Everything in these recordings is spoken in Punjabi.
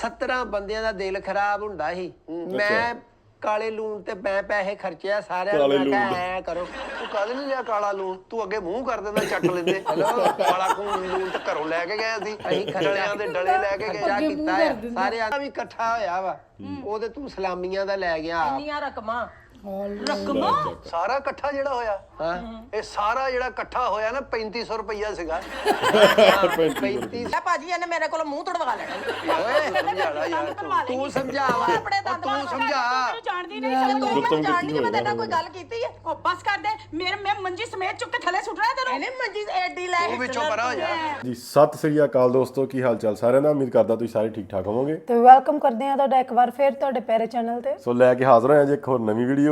17 ਬੰਦਿਆਂ ਦਾ ਦਿਲ ਖਰਾਬ ਹੁੰਦਾ ਸੀ ਮੈਂ ਕਾਲੇ ਲੂਣ ਤੇ ਮੈਂ ਪੈਸੇ ਖਰਚਿਆ ਸਾਰਿਆਂ ਨੂੰ ਮੈਂ ਕਿਹਾ ਐ ਕਰੋ ਤੂੰ ਕਾਹਦੇ ਲਈ ਲਿਆ ਕਾਲਾ ਲੂਣ ਤੂੰ ਅੱਗੇ ਮੂੰਹ ਕਰ ਦਿੰਦਾ ਚੱਟ ਲੈਂਦੇ ਕਾਲਾ ਲੂਣ ਤਾਂ ਘਰੋਂ ਲੈ ਕੇ ਗਏ ਅਸੀਂ ਡਲਿਆਂ ਦੇ ਡਲੇ ਲੈ ਕੇ ਗਏ ਖਰਚਾ ਕੀਤਾ ਸਾਰਿਆਂ ਦਾ ਵੀ ਇਕੱਠਾ ਹੋਇਆ ਵਾ ਉਹਦੇ ਤੂੰ ਸਲਾਮੀਆਂ ਦਾ ਲੈ ਗਿਆ ਇੰਨੀਆਂ ਰਕਮਾਂ ਸਾਰਾ ਇਕੱਠਾ ਜਿਹੜਾ ਹੋਇਆ ਇਹ ਸਾਰਾ ਜਿਹੜਾ ਇਕੱਠਾ ਹੋਇਆ ਨਾ 3500 ਰੁਪਈਆ ਸੀਗਾ 35 ਲੈ ਭਾਜੀ ਇਹਨੇ ਮੇਰੇ ਕੋਲ ਮੂੰਹ ਤੁੜਵਾ ਲੈਣਾ ਓਏ ਸਮਝਾਣਾ ਯਾਰ ਤੂੰ ਸਮਝਾਵਾ ਤੂੰ ਸਮਝਾ ਜਾਣਦੀ ਨਹੀਂ ਤੂੰ ਮੈਨੂੰ ਜਾਣਦੀ ਨਹੀਂ ਮੈਂ ਤੇਰੇ ਨਾਲ ਕੋਈ ਗੱਲ ਕੀਤੀ ਹੈ ਉਹ ਬਸ ਕਰ ਦੇ ਮੈਂ ਮੰਜੀ ਸਮੇਤ ਚੁੱਕ ਕੇ ਥੱਲੇ ਸੁੱਟ ਰਿਹਾ ਤੈਨੂੰ ਇਹਨੇ ਮੰਜੀ ਐਡੀ ਲੈ ਉਹ ਵਿੱਚੋਂ ਪਰਾਂ ਹੋ ਜਾ ਜੀ ਸਤਿ ਸ੍ਰੀ ਅਕਾਲ ਦੋਸਤੋ, ਕੀ ਹਾਲ ਚਾਲ ਸਾਰਿਆਂ ਦਾ। ਉਮੀਦ ਕਰਦਾ ਤੁਸੀਂ ਸਾਰੇ ਠੀਕ ਠਾਕ ਹੋਵੋਗੇ ਤੇ ਵੈਲਕਮ ਕਰਦੇ ਹਾਂ ਤੁਹਾਡਾ ਇੱਕ ਵਾਰ ਫਿਰ ਤੁਹਾਡੇ ਪਿਆਰੇ ਚੈਨਲ ਤੇ। ਸੋ ਲੈ ਕੇ ਹਾਜ਼ਰ ਹੋਇਆ ਜੀ ਇੱਕ ਹੋਰ ਨਵੀਂ ਵੀਡੀਓ।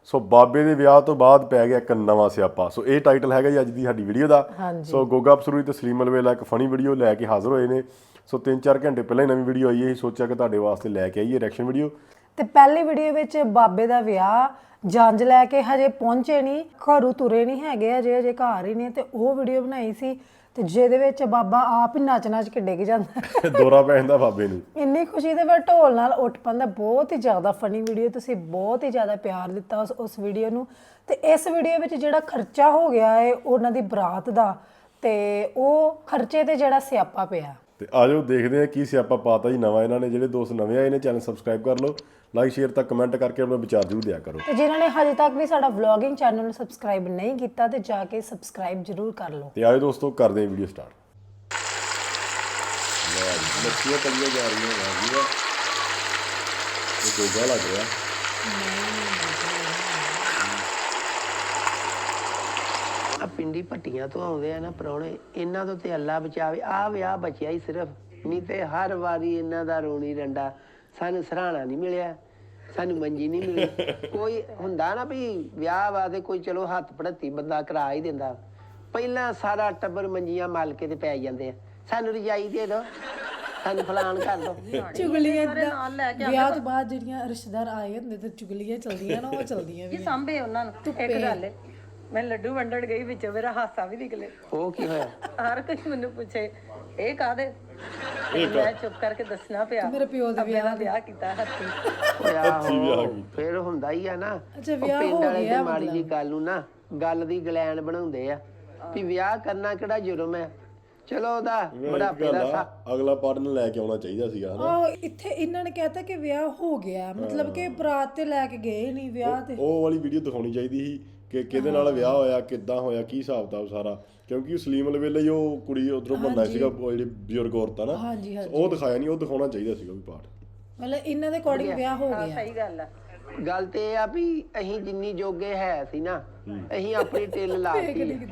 ਸੋ ਬਾਬੇ ਦੇ ਵਿਆਹ ਤੋਂ ਬਾਅਦ ਪੈ ਗਿਆ ਇੱਕ ਨਵਾਂ ਸਿਆਪਾ। ਸੋ ਇਹ ਟਾਈਟਲ ਹੈਗਾ ਜੀ ਅੱਜ ਦੀ ਸਾਡੀ ਵੀਡੀਓ ਦਾ। ਸੋ ਗੋਗਾ ਅਪਸਰੂਈ ਤੇ ਸਲੀਮ ਅਲਵੇਲਾ ਇੱਕ ਫਨੀ ਵੀਡੀਓ ਲੈ ਕੇ ਹਾਜ਼ਰ ਹੋਏ ਨੇ। ਸੋ 3-4 ਘੰਟੇ ਪਹਿਲਾਂ ਹੀ ਨਵੀਂ ਵੀਡੀਓ ਆਈ ਹੈ, ਸੋਚਿਆ ਕਿ ਤੁਹਾਡੇ ਵਾਸਤੇ ਲੈ ਕੇ ਆਈਏ ਰਿਐਕਸ਼ਨ ਵੀਡੀਓ। ਤੇ ਪਹਿਲੀ ਵੀਡੀਓ ਵਿੱਚ ਬਾਬੇ ਦਾ ਵਿਆਹ ਜੰਜ ਲੈ ਕੇ ਹਜੇ ਪਹੁੰਚੇ ਨਹੀਂ, ਘਰੋਂ ਤੁਰੇ ਨਹੀਂ ਹੈਗੇ, ਅਜੇ ਘਰ ਹੀ ਨੇ, ਤੇ ਉਹ ਵੀਡੀਓ ਬਣਾਈ ਸੀ ਤੇ ਜਿਹਦੇ ਵਿੱਚ ਬਾਬਾ ਆਪ ਹੀ ਨੱਚ ਕੇ ਡਿੱਗ ਜਾਂਦਾ ਦੌਰਾ ਪੈ ਜਾਂਦਾ ਬਾਬੇ ਨੂੰ। ਇੰਨੀ ਖੁਸ਼ੀ ਦੇ ਵਿੱਚ ਢੋਲ ਨਾਲ ਉੱਠ ਪੈਂਦਾ। ਬਹੁਤ ਹੀ ਜ਼ਿਆਦਾ ਫਨੀ ਵੀਡੀਓ, ਤੁਸੀਂ ਬਹੁਤ ਹੀ ਜ਼ਿਆਦਾ ਪਿਆਰ ਦਿੱਤਾ ਉਸ ਵੀਡੀਓ ਨੂੰ। ਤੇ ਇਸ ਵੀਡੀਓ ਵਿੱਚ ਜਿਹੜਾ ਖਰਚਾ ਹੋ ਗਿਆ ਹੈ ਉਹਨਾਂ ਦੀ ਬਰਾਤ ਦਾ, ਤੇ ਉਹ ਖਰਚੇ ਤੇ ਜਿਹੜਾ ਸਿਆਪਾ ਪਿਆ। ਤੇ ਆਜੋ ਦੇਖਦੇ ਆ ਕੀ ਸਿਆਪਾ ਪਾਤਾ ਜੀ ਨਵਾਂ ਇਹਨਾਂ ਨੇ। ਜਿਹੜੇ ਦੋਸਤ ਨਵੇਂ ਆਏ ਨੇ ਚੈਨਲ ਸਬਸਕ੍ਰਾਈਬ ਕਰ ਲਓ, ਲਾਈਕ ਸ਼ੇਅਰ ਤੱਕ ਕਮੈਂਟ ਕਰਕੇ ਆਪਣਾ ਵਿਚਾਰ ਜ਼ਰੂਰ ਦਿਆ ਕਰੋ। ਤੇ ਜਿਨ੍ਹਾਂ ਨੇ ਹਜੇ ਤੱਕ ਵੀ ਸਾਡਾ ਵਲੌਗਿੰਗ ਚੈਨਲ ਨੂੰ ਸਬਸਕ੍ਰਾਈਬ ਨਹੀਂ ਕੀਤਾ ਤੇ ਜਾ ਕੇ ਸਬਸਕ੍ਰਾਈਬ ਜ਼ਰੂਰ ਕਰ ਲਓ। ਤੇ ਆਜੋ ਦੋਸਤੋ ਕਰਦੇ ਹਾਂ ਵੀਡੀਓ ਸਟਾਰਟ। ਮੱਛੀਆਂ ਤਲੀਆਂ ਜਾ ਰਹੀਆਂ ਨੇ ਇਹ ਗੋਗਾ ਲੱਗ ਰਿਹਾ। ਆ ਪਿੰਡੀ ਭੱਟੀਆਂ ਤੋਂ ਆਉਂਦੇ ਆ ਨਾ ਪ੍ਰਾਹੁਣੇ, ਇਹਨਾਂ ਤੋਂ ਤੇ ਅੱਲਾ ਬਚਾਵੇ। ਆ ਵਿਆਹ ਬਚਿਆ ਹੀ ਸਿਰਫ, ਨਹੀਂ ਤੇ ਹਰ ਵਾਰੀ ਇਹਨਾਂ ਦਾ ਰੋਣੀ ਰੰਡਾ। ਸਾਨੂੰ ਸਰਾਣਾ ਨਹੀਂ ਮਿਲਿਆ, ਸਾਨੂੰ ਮੰਜੀ ਨਹੀਂ ਮਿਲੀ। ਕੋਈ ਹੁੰਦਾ ਨਾ ਵੀ ਵਿਆਹ ਵਾ ਤੇ ਕੋਈ ਚਲੋ ਹੱਥ ਪੜਤੀ ਬੰਦਾ ਕਰਾ ਹੀ ਦਿੰਦਾ। ਪਹਿਲਾਂ ਸਾਰਾ ਟੱਬਰ ਮੰਜੀਆਂ ਮਲ ਕੇ ਤੇ ਪੈ ਜਾਂਦੇ ਆ, ਸਾਨੂੰ ਰਜਾਈ ਦੇ ਦੋ, ਸਾਨੂੰ ਫਲਾਣ ਕਰ ਦੋ। ਚੁਗਲੀਆਂ ਵਿਆਹ ਤੋਂ ਬਾਅਦ ਜਿਹੜੀਆਂ ਰਿਸ਼ਤੇਦਾਰ ਆਏ ਹੁੰਦੇ ਤੇ ਚੁਗਲੀਆਂ ਚਲਦੀਆਂ ਨਾ, ਉਹ ਚਲਦੀਆਂ ਵੀ ਸਾਂਭੇ ਉਹਨਾਂ ਨੂੰ। ਇੱਕ ਗੱਲ ਹੈ, ਮੈਂ ਲੱਡੂ ਵੰਡਣ ਗਈ ਵਿੱਚ ਮੇਰਾ ਹਾਸਾ ਵੀ ਨਿਕਲੇ। ਉਹ ਕੀ ਹੋਇਆ? ਹਰ ਕੋਈ ਮੈਨੂੰ ਪੁੱਛੇ ਇਹ ਕਾਹਦੇ, ਮੈਂ ਚੁੱਪ ਕਰਕੇ ਦੱਸਣਾ ਪਿਆ ਮੇਰੇ ਪਿਓ ਦੇ ਵਿਆਹ ਕੀਤਾ ਹੱਥੀ। ਫਿਰ ਹੁੰਦਾ ਹੀ ਆ ਨਾ, ਅੱਛਾ ਵਿਆਹ ਪਿੰਡ ਹੋ ਵਾਲੇ ਗਿਆ ਤੇ ਮਾੜੀ ਜੀ ਗੱਲ ਨੂੰ ਨਾ ਗੱਲ ਦੀ ਗਲੈਨ ਬਣਾਉਂਦੇ ਆ ਵੀ ਵਿਆਹ ਕਰਨਾ ਕਿਹੜਾ ਜੁਰਮ ਹੈ। ਚਲੋ ਉਹਦਾ ਬੁਢਾਪੇ ਦਾ ਅਗਲਾ ਪਾਰਟਨਰ ਲੈ ਕੇ ਆਉਣਾ ਚਾਹੀਦਾ ਸੀਗਾ ਹਨਾ। ਆਹ ਇੱਥੇ ਇਹਨਾਂ ਨੇ ਕਹਿਤਾ ਕਿ ਵਿਆਹ ਹੋ ਗਿਆ, ਮਤਲਬ ਕਿ ਬਰਾਤ ਤੇ ਲੈ ਕੇ ਗਏ ਨਹੀਂ ਵਿਆਹ ਤੇ। ਉਹ ਵਾਲੀ ਵੀਡੀਓ ਦਿਖਾਉਣੀ ਚਾਹੀਦੀ ਸੀ ਕਿ ਕਿਹਦੇ ਨਾਲ ਵਿਆਹ ਹੋਇਆ, ਕਿੱਦਾਂ ਹੋਇਆ, ਕੀ ਹਿਸਾਬ ਕਿਤਾਬ ਸਾਰਾ। ਕਿਉਂਕਿ ਉਹ ਸਲੀਮ ਵੇਲੇ ਹੀ ਉਹ ਕੁੜੀ ਉਧਰੋਂ ਬੰਦਾ ਸੀਗਾ, ਉਹ ਜਿਹੜੀ ਬਜ਼ੁਰਗ ਔਰਤ ਆ ਨਾ, ਉਹ ਦਿਖਾਇਆ ਨਹੀਂ, ਉਹ ਦਿਖਾਉਣਾ ਚਾਹੀਦਾ ਸੀਗਾ ਵੀ ਪਾਰਟ। ਮਤਲਬ ਇਹਨਾਂ ਦੇ ਅਕੋਰਡਿੰਗ ਵਿਆਹ ਹੋ ਗਿਆ। ਸਹੀ ਗੱਲ ਹੈ। ਗੱਲ ਤੇ ਇਹ ਆ ਵੀ ਅਸੀਂ ਜਿੰਨੀ ਜੋਗੇ ਹੈ ਸੀ ਨਾ, ਅਸੀਂ ਆਪਣੀ ਟਿੱਲ ਲਾਤੀ।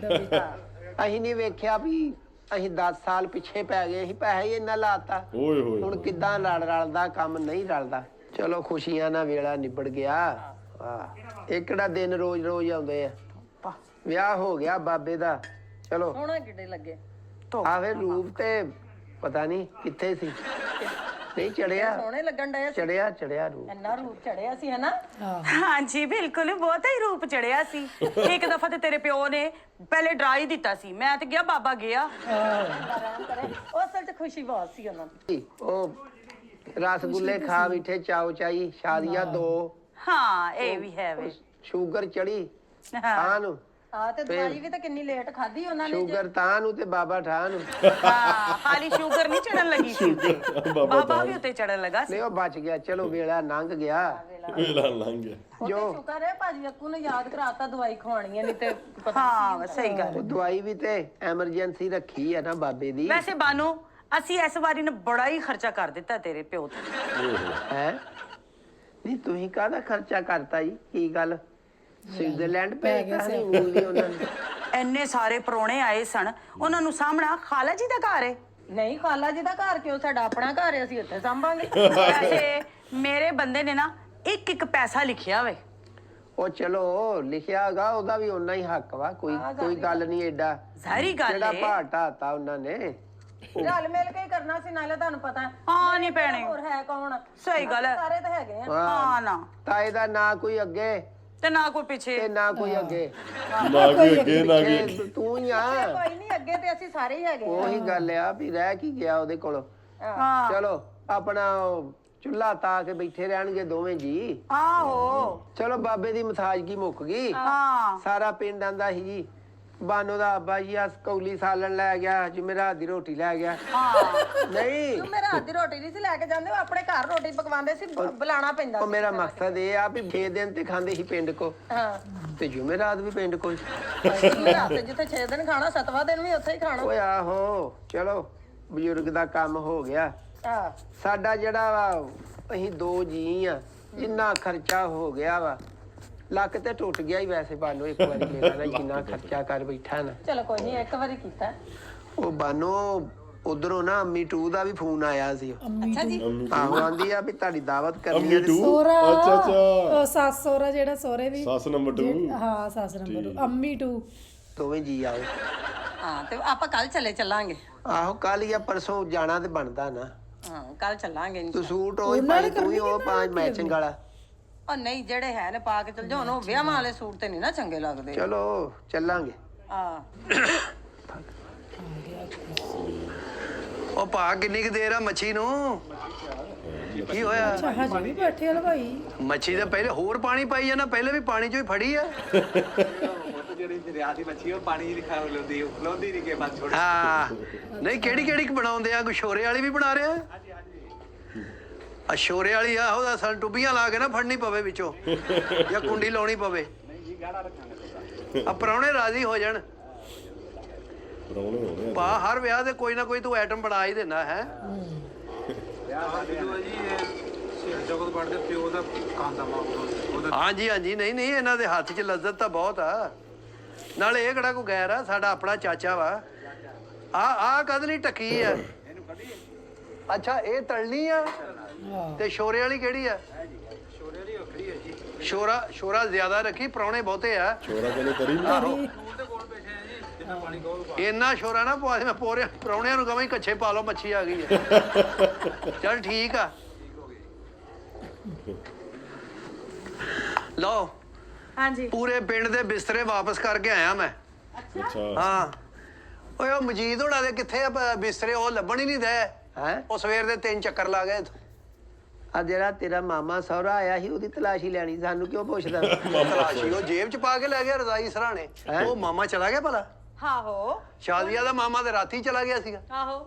ਅਸੀਂ ਨਹੀਂ ਵੇਖਿਆ ਵੀ ਅਸੀਂ 10 ਸਾਲ ਪਿੱਛੇ ਪੈ ਗਏ, ਅਸੀਂ ਪੈਸੇ ਹੀ ਇੰਨਾ ਲਾਤਾ। ਓਏ ਹੋਏ ਹੁਣ ਕਿੱਦਾਂ ਰਲਦਾ ਕੰਮ ਨਹੀਂ ਰਲਦਾ। ਚਲੋ ਖੁਸ਼ੀਆਂ ਨਾਲ ਵੇਲਾ ਨਿਬੜ ਗਿਆ। ਇਹ ਕਿਹੜਾ ਦਿਨ ਰੋਜ਼ ਆਉਂਦੇ ਆ। ਵਿਆਹ ਹੋ ਗਿਆ ਬਾਬੇ ਦਾ, ਚਲੋ ਸੋਹਣਾ ਕਿੱਡੇ ਲੱਗੇ। ਆਵੇ ਰੂਪ ਤੇ ਪਤਾ ਨਹੀਂ ਕਿੱਥੇ ਸੀ, ਨਹੀਂ ਚੜਿਆ, ਸੋਹਣੇ ਲੱਗਣ ਡਏ ਸੀ। ਚੜਿਆ ਰੂਪ। ਇੰਨਾ ਰੂਪ ਚੜਿਆ ਸੀ ਹਨਾ। ਹਾਂਜੀ ਬਿਲਕੁਲ, ਬਹੁਤ ਹੀ ਰੂਪ ਚੜਿਆ ਸੀ। ਇੱਕ ਦਫਾ ਤੇ ਤੇਰੇ ਪਿਓ ਨੇ ਪਹਿਲੇ ਡਰਾ ਹੀ ਦਿੱਤਾ ਸੀ, ਮੈਂ ਤੇ ਗਿਆ ਬਾਬਾ ਗਿਆ। ਉਸ ਵੇਲੇ ਤੇ ਖੁਸ਼ੀ ਬਹੁਤ ਸੀ ਉਹਨਾਂ ਨੂੰ। ਉਹ ਰਸਗੁੱਲੇ ਖਾ ਬੈਠੇ, ਚਾਉ ਚਾਈ, ਸ਼ਾਦੀਆਂ 2। ਹਾਂ ਇਹ ਵੀ ਹੈ ਵੇ। ਸ਼ੂਗਰ ਚੜੀ ਤਾਂ ਨੂੰ, ਤੇ ਦਵਾਈ ਵੀ ਤਾਂ ਕਿੰਨੀ ਲੇਟ ਖਾਧੀ ਉਹਨਾਂ ਨੇ। ਸ਼ੂਗਰ ਤਾਂ ਨੂੰ ਤੇ ਬਾਬਾ ਠਾਹ ਨੂੰ। ਹਾਂ ਖਾਲੀ ਸ਼ੂਗਰ ਨਹੀਂ ਚੜਨ ਲੱਗੀ ਸੀ ਉੱਤੇ, ਬਾਬਾ ਵੀ ਉੱਤੇ ਚੜਨ ਲੱਗਾ ਸੀ। ਨਹੀਂ ਉਹ ਬਚ ਗਿਆ, ਚਲੋ ਵੇਲਾ ਲੰਘ ਗਿਆ। ਵੇਲਾ ਲੰਘ ਗਿਆ। ਜੋ ਸ਼ੁਕਰ ਹੈ ਭਾਜੀ ਅੱਕੂ ਨੇ ਯਾਦ ਕਰਾਤਾ ਦਵਾਈ ਖਵਾਉਣੀ ਹੈ, ਨਹੀਂ ਤੇ ਪਤਾ ਹਾਂ ਸਹੀ ਗੱਲ। ਉਹ ਦਵਾਈ ਵੀ ਤੇ ਐਮਰਜੈਂਸੀ ਰੱਖੀ ਹੈ ਨਾ ਬਾਬੇ ਦੀ। ਵੈਸੇ ਬਾਨੋ ਅਸੀਂ ਇਸ ਵਾਰੀ ਨੇ ਬੜਾ ਹੀ ਖਰਚਾ ਕਰ ਦਿੱਤਾ ਤੇਰੇ ਪਿਓ ਤੇ। ਹੈ ਨਹੀਂ ਤੁਸੀਂ ਕਾਹਦਾ ਖਰਚਾ ਕਰਤਾ ਜੀ? ਕੀ ਗੱਲ ਸਵਿਟਜ਼ਰਲੈਂਡ ਭੇਜਤਾ ਨਹੀਂ ਮੂਲੀ ਉਹਨਾਂ ਨੇ? ਇੰਨੇ ਸਾਰੇ ਪਰੋਣੇ ਆਏ ਸਨ, ਉਹਨਾਂ ਨੂੰ ਸਾਹਮਣਾ ਖਾਲਾ ਜੀ ਦਾ ਘਰ ਹੈ। ਨਹੀਂ ਖਾਲਾ ਜੀ ਦਾ ਘਰ ਕਿਉਂ, ਸਾਡਾ ਆਪਣਾ ਘਰ ਹੈ, ਅਸੀਂ ਉੱਥੇ ਸਾਂਭਾਂਗੇ। ਵੈਸੇ ਮੇਰੇ ਬੰਦੇ ਨੇ ਨਾ ਇੱਕ ਪੈਸਾ ਲਿਖਿਆ ਵੇ। ਉਹ ਚਲੋ ਲਿਖਿਆ ਗਾ, ਉਹਦਾ ਵੀ ਓਨਾ ਹੀ ਹੱਕ ਵਾ। ਕੋਈ ਗੱਲ ਨਹੀਂ ਐਡਾ ਜ਼ਾਹਰੀ ਗੱਲ ਜਿਹੜਾ ਏ। ਭਾਅ ਢਾਤਾ ਉਹਨਾਂ ਨੇ। ਰਲ ਮਿਲ ਕੇ ਹੀ ਕਰਨਾ ਸੀ, ਨਾਲੇ ਤੁਹਾਨੂੰ ਪਤਾ ਹੈ। ਹਾਂ ਨਹੀਂ ਭੈਣੇ, ਹੋਰ ਹੈ ਕੌਣ? ਸਹੀ ਗੱਲ ਹੈ। ਸਾਰੇ ਤਾਂ ਹੈਗੇ ਆ। ਹਾਂ ਨਾ ਤਾਏ ਦਾ ਨਾ ਕੋਈ ਅੱਗੇ ਤੇ ਨਾ ਕੋਈ ਪਿੱਛੇ। ਤੇ ਨਾ ਕੋਈ ਅੱਗੇ, ਨਾ ਕੋਈ ਅੱਗੇ ਨਾ ਅੱਗੇ। ਤੂੰ ਹੀ ਆ। ਕੋਈ ਨਹੀਂ, ਅੱਗੇ ਤੇ ਅਸੀਂ ਸਾਰੇ ਹੀ ਹੈਗੇ ਆ। ਉਹੀ ਗੱਲ ਆ ਵੀ ਰਹਿ ਕੀ ਗਿਆ ਉਹਦੇ ਕੋਲ। ਹਾਂ ਚਲੋ ਆਪਣਾ ਚੁੱਲ੍ਹਾ ਤਾ ਕੇ ਬੈਠੇ ਰਹਿਣਗੇ ਦੋਵੇਂ ਜੀ। ਆਹੋ ਚਲੋ ਬਾਬੇ ਦੀ ਮਸਾਜਗੀ ਮੁੱਕ ਗਈ। ਹਾਂ ਸਾਰਾ ਪਿੰਡ ਆਂਦਾ ਸੀ ਜੀ ਬਾਨੋ ਦਾ ਆਬਾ ਜੀ ਆ ਕੌਲੀ ਸਾਲਣ ਲੈ ਗਿਆ, ਜੁਮੇਰਾਤ ਦੀ ਰੋਟੀ ਲੈ ਗਿਆ। ਨਹੀਂ ਤੂੰ ਮੇਰੇ ਹੱਥ ਦੀ ਰੋਟੀ ਨਹੀਂ ਸੀ ਲੈ ਕੇ ਜਾਂਦੇ, ਉਹ ਆਪਣੇ ਘਰ ਰੋਟੀ ਪਕਵਾਉਂਦੇ ਸੀ, ਬੁਲਾਣਾ ਪੈਂਦਾ ਉਹ ਮੇਰਾ ਮਕਸਦ ਇਹ ਆ ਵੀ 6 ਦਿਨ ਤੇ ਖਾਂਦੇ ਸੀ ਪਿੰਡ ਕੋ ਹਾਂ ਤੇ ਜੁਮੇਰਾਤ ਵੀ ਪਿੰਡ ਕੋ। ਰਾਤ ਜਿੱਥੇ 6 ਦਿਨ ਖਾਣਾ 7ਵਾਂ ਦਿਨ ਵੀ ਉੱਥੇ ਹੀ ਖਾਣਾ। ਓਏ ਆਹੋ ਚਲੋ ਬਜ਼ੁਰਗ ਦਾ ਕੰਮ ਹੋ ਗਿਆ। ਹਾਂ ਸਾਡਾ ਜਿਹੜਾ ਵਾ ਅਸੀਂ 2 ਜੀ ਆ, ਜਿੰਨਾ ਖਰਚਾ ਹੋ ਗਿਆ ਵਾ ਲੱਕ ਤੇ ਟੁੱਟ ਗਿਆ ਹੀ ਵੈਸੇ ਬਾਨੋ ਇੱਕ ਵਾਰੀ ਮੇਰਾ ਨਾ ਜਿੰਨਾ ਖਰਚਾ ਕਰ ਬੈਠਾ ਨਾ। ਚਲੋ ਕੋਈ ਨਹੀਂ, ਇੱਕ ਵਾਰੀ ਕੀਤਾ। ਉਹ ਬਾਨੋ ਉਧਰੋਂ ਨਾ ਅੰਮੀ 2 ਦਾ ਵੀ ਫੋਨ ਆਇਆ ਸੀ। ਅੱਛਾ ਜੀ ਆਹੋ ਆਂਦੀ ਆ ਵੀ ਤੁਹਾਡੀ ਦਾਵਤ ਕਰਨੀ ਹੈ। ਸੋਹਰਾ ਅੱਛਾ ਉਹ ਸੱਸ ਸੋਹਰਾ ਜਿਹੜਾ ਸੋਹਰੇ ਦੀ ਸੱਸ ਨੰਬਰ 2 ਹਾਂ ਸੱਸ ਨੰਬਰ 2 ਅੰਮੀ 2 ਦੋਵੇਂ ਜੀ ਆਓ। ਹਾਂ ਤੇ ਆਪਾਂ ਕੱਲ ਚੱਲਾਂਗੇ। ਆਹੋ ਕੱਲ ਜਾਂ ਪਰਸੋਂ ਜਾਣਾ ਤੇ ਬਣਦਾ ਨਾ। ਹਾਂ ਕੱਲ ਚੱਲਾਂਗੇ। ਤੂੰ ਸੂਟ ਉਹ ਪਾਈ ਤੂੰ ਹੀ ਉਹ ਪਾ ਮੈਚਿੰਗ ਵਾਲਾ। ਉਹ ਨਹੀਂ ਜਿਹੜੇ ਹੈ ਨੇ ਪਾ ਕੇ ਚੱਲ ਜਾਓ, ਉਹ ਵਿਆਹਾਂ ਵਾਲੇ ਸੂਟ ਤੇ ਨਹੀਂ ਨਾ ਚੰਗੇ ਲੱਗਦੇ। ਚਲੋ ਚੱਲਾਂਗੇ। ਹਾਂ ਉਹ ਭਾ ਕਿੰਨੀ ਕੁ ਦੇਰ ਆ ਮੱਛੀ ਨੂੰ? ਕੀ ਹੋਇਆ? ਹਜੇ ਵੀ ਬੈਠੇ ਹਲਵਾਈ ਮੱਛੀ ਦਾ ਪਹਿਲੇ ਹੋਰ ਪਾਣੀ ਪਾਈ ਜਾਂਦਾ, ਪਹਿਲੇ ਵੀ ਪਾਣੀ ਚੋਂ ਹੀ ਫੜੀ ਆ। ਜਿਹੜੀ ਦਰਿਆ ਦੀ ਮੱਛੀ ਉਹ ਪਾਣੀ ਦੀ ਖਾ ਲੈਂਦੀ, ਖਲੋਂਦੀ ਨਹੀਂ ਕਿ ਬਸ ਛੋੜ। ਹਾਂ ਨਹੀਂ ਕਿਹੜੀ ਕਿਹੜੀ ਬਣਾਉਂਦੇ ਆ? ਕੋਈ ਸ਼ੋਰੇ ਵਾਲੀ ਵੀ ਬਣਾ ਰਿਹਾ? ਆ ਸ਼ੋਰੇ ਵਾਲੀ ਆ ਉਹਦਾ ਸਾਨੂੰ ਟੁੱਬੀਆਂ ਲਾ ਕੇ ਨਾ ਫੜਨੀ ਪਵੇ ਵਿੱਚੋਂ ਜਾਂ ਕੁੰਡੀ ਲਾਉਣੀ ਪਵੇ। ਆ ਪ੍ਰਾਹੁਣੇ ਰਾਜ਼ੀ ਹੋ ਜਾਣ। ਪਰੌਣੇ ਹੋਣੇ ਪਾ ਹਰ ਵਿਆਹ ਤੇ ਕੋਈ ਨਾ ਕੋਈ ਤੂੰ ਆਈਟਮ ਬਣਾ ਹੀ ਦਿੰਦਾ ਹੈ। ਜਗਤ ਬਣਦੇ ਪਿਓ ਦਾ ਕਾਂਦਾ ਮਾਂ ਹਾਂਜੀ ਹਾਂਜੀ ਨਹੀਂ ਨਹੀਂ ਇਹਨਾਂ ਦੇ ਹੱਥ 'ਚ ਲੱਜ਼ਤ ਤਾਂ ਬਹੁਤ ਆ। ਨਾਲੇ ਇਹ ਕਿਹੜਾ ਕੋਈ ਗੈਰ ਆ, ਸਾਡਾ ਆਪਣਾ ਚਾਚਾ ਵਾ। ਆ ਕਦ ਨਹੀਂ ਟੱਕੀ ਆ? ਅੱਛਾ ਇਹ ਤਲਣੀ ਆ ਤੇ ਸ਼ੋਰੇ ਵਾਲੀ ਕਿਹੜੀ ਆ? ਛੋਰੇ ਦੀ ਵੱਖਰੀ ਹੈ ਜੀ। ਸ਼ੋਰਾ ਜ਼ਿਆਦਾ ਰੱਖੀ, ਪ੍ਰਾਹੁਣੇ ਬਹੁਤੇ ਆ। ਛੋਰਾ ਕਹਿੰਦੇ ਤਰੀ ਆਹੋ ਦੇ ਕੋਲ ਬੈਠੇ ਆ ਜੀ, ਜਿੰਨਾ ਪਾਣੀ ਕੋਲ ਇੰਨਾ ਸ਼ੋਰਾ ਨਾ ਪਵਾ ਦੇ, ਮੈਂ ਪੋਰੇ ਪ੍ਰਾਹੁਣਿਆਂ ਨੂੰ ਕਹਾਂ ਹੀ ਕੱਛੇ ਪਾ ਲਓ ਮੱਛੀ ਆ ਗਈ ਹੈ। ਚੱਲ ਠੀਕ ਆ। ਲਓ ਹਾਂਜੀ ਪੂਰੇ ਪਿੰਡ ਦੇ ਬਿਸਤਰੇ ਵਾਪਸ ਕਰਕੇ ਆਇਆ ਮੈਂ। ਅੱਛਾ ਹਾਂ ਓਏ ਉਹ ਮਜੀਦ ਹੋਣਾ ਦੇ ਕਿੱਥੇ ਆ ਬਿਸਤਰੇ? ਉਹ ਲੱਭਣ ਹੀ ਨਹੀਂ ਦੇ। ਹੈ ਉਹ ਸਵੇਰ ਦੇ 3 ਚੱਕਰ ਲਾ ਗਏ। ਆ ਜਿਹੜਾ ਤੇਰਾ ਮਾਮਾ ਸਹੁਰਾ ਆਇਆ ਸੀ ਉਹਦੀ ਤਲਾਸ਼ੀ ਲੈਣੀ, ਸਾਨੂੰ ਕਿਉਂ ਪੁੱਛਦਾ? ਤਲਾਸ਼ੀ ਉਹ ਜੇਬ 'ਚ ਪਾ ਕੇ ਲੈ ਗਿਆ ਰਜ਼ਾਈ ਸਰਾਣੇ। ਉਹ ਮਾਮਾ ਚਲਾ ਗਿਆ ਭਲਾ? ਆਹੋ ਸ਼ਾਦੀਆ ਦਾ ਮਾਮਾ ਤੇ ਰਾਤੀ ਚਲਾ ਗਿਆ ਸੀਗਾ। ਆਹੋ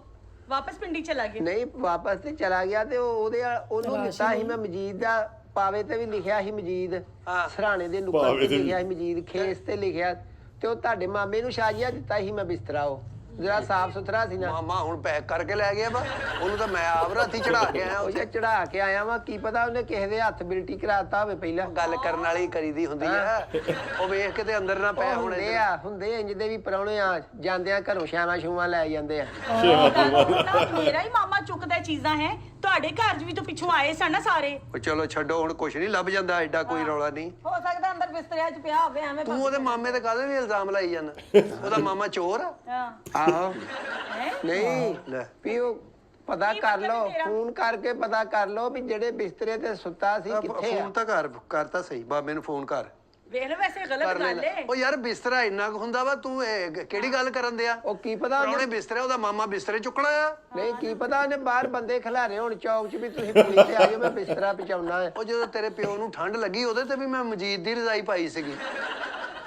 ਵਾਪਸ ਪਿੰਡੀ ਚਲਾ ਗਏ। ਨਹੀਂ ਵਾਪਸ ਤੇ ਚਲਾ ਗਿਆ ਤੇ ਉਹਨੂੰ ਦਿੱਤਾ ਸੀ ਮੈਂ ਮਜੀਦ ਦਾ, ਪਾਵੇ ਤੇ ਵੀ ਲਿਖਿਆ ਸੀ ਮਜੀਦ, ਹਾਂ। ਸਰਾਣੇ ਦੇ ਨੁੱਕਰ ਤੇ ਲਿਖਿਆ ਸੀ ਮਜੀਦ, ਖੇਸ ਤੇ ਲਿਖਿਆ ਤੇ ਉਹ ਤੁਹਾਡੇ ਮਾਮੇ ਨੂੰ ਸ਼ਾਜੀਆ ਦਿੱਤਾ ਸੀ ਮੈਂ ਬਿਸਤਰਾ, ਉਹ ਜਿਹੜਾ ਸਾਫ ਸੁਥਰਾ ਸੀ ਨਾ। ਮਾਮਾ ਹੁਣ ਪੈਕ ਕਰਕੇ ਲੈ ਗਿਆ ਵਾ, ਉਹਨੂੰ ਤਾਂ ਮੈਂ ਆਪ ਰਾਤੀ ਚੜਾ ਕੇ ਆਇਆ। ਉਹ ਜੇ ਚੜਾ ਕੇ ਆਇਆ ਵਾ, ਕੀ ਪਤਾ ਉਹਨੇ ਕਿਸੇ ਦੇ ਹੱਥ ਬਿਲਟੀ ਕਰਾਤਾ ਹੋਵੇ ਪਹਿਲਾਂ। ਗੱਲ ਕਰਨ ਵਾਲੀ ਕਰੀਦੀ ਹੁੰਦੀ ਆ। ਉਹ ਵੇਖ ਕੇ ਤੇ ਅੰਦਰ ਨਾ ਪੈ ਹੁਣ ਹੁੰਦੇ ਇੰਜ ਦੇ ਵੀ ਪ੍ਰਾਹੁਣੇ ਆ, ਜਾਂਦਿਆਂ ਘਰੋਂ ਛਾਵਾਂ ਛੂਵਾਂ ਲੈ ਜਾਂਦੇ ਆ। ਮੇਰਾ ਹੀ ਮਾਮਾ ਚੁੱਕਦਾ ਚੀਜ਼ਾਂ ਹੈ, ਤੁਹਾਡੇ ਘਰ 'ਚ ਵੀ ਤਾਂ ਪਿੱਛੋਂ ਆਏ ਸਨ ਨਾ ਸਾਰੇ। ਉਹ ਚਲੋ ਛੱਡੋ ਹੁਣ, ਕੁਛ ਨਹੀਂ ਲੱਭ ਜਾਂਦਾ, ਐਡਾ ਕੋਈ ਰੌਲਾ ਨਹੀਂ। ਹੋ ਸਕਦਾ ਅੰਦਰ ਬਿਸਤਰਿਆਂ 'ਚ ਪਿਆ ਹੋਵੇ ਐਵੇਂ। ਤੂੰ ਉਹਦੇ ਮਾਮੇ ਤੇ ਕਾਹਦੇ ਵੀ ਇਲਜ਼ਾਮ ਲਾਈ ਜਾਂਦਾ? ਉਹਦਾ ਮਾਮਾ ਚੋਰ ਆ? ਹਾਂ ਆਹੋ ਹੈ ਨਹੀਂ ਲੈ ਵੀ ਉਹ ਪਤਾ ਕੀ ਕਰ ਮਤਲਬ ਲਓ, ਤੇਰਾ? ਫੋਨ ਕਰਕੇ ਪਤਾ ਕਰ ਲਓ ਵੀ ਜਿਹੜੇ ਬਿਸਤਰੇ ਤੇ ਸੁੱਤਾ ਸੀ ਕਿੱਥੇ ਆ। ਫੋਨ ਤਾਂ ਕਰਤਾ ਸਹੀ, ਬਾਬੇ ਨੂੰ ਫੋਨ ਕਰ ਵੇਖ ਲਓ ਵੈਸੇ ਗਲਤ ਕਰ ਗੱਲ ਲੈਣਾ। ਹੈ। ਉਹ ਯਾਰ ਬਿਸਤਰਾ ਇੰਨਾ ਕੁ ਹੁੰਦਾ ਵਾ, ਤੂੰ ਇਹ ਕਿਹੜੀ ਗੱਲ ਕਰਨ ਦਿਆ? ਉਹ ਕੀ ਪਤਾ ਉਹਨੇ ਬਿਸਤਰੇ, ਉਹਦਾ ਮਾਮਾ ਬਿਸਤਰੇ ਚੁੱਕਣਾ ਆ। ਨਹੀਂ ਕੀ ਪਤਾ ਉਹਨੇ ਬਾਹਰ ਬੰਦੇ ਖਿਲਾਰੇ ਹੁਣ ਚੌਕ 'ਚ ਵੀ ਤੁਸੀਂ ਪੁਲਿਸ ਤੇ ਆ ਜਾਓ, ਮੈਂ ਬਿਸਤਰਾ ਪਹੁੰਚਾਉਣਾ ਹੈ। ਉਹ ਜਦੋਂ ਤੇਰੇ ਪਿਓ ਨੂੰ ਠੰਡ ਲੱਗੀ ਉਹਦੇ ਤੇ ਵੀ ਮੈਂ ਮਜੀਦ ਦੀ ਰਜ਼ਾਈ ਪਾਈ ਸੀਗੀ।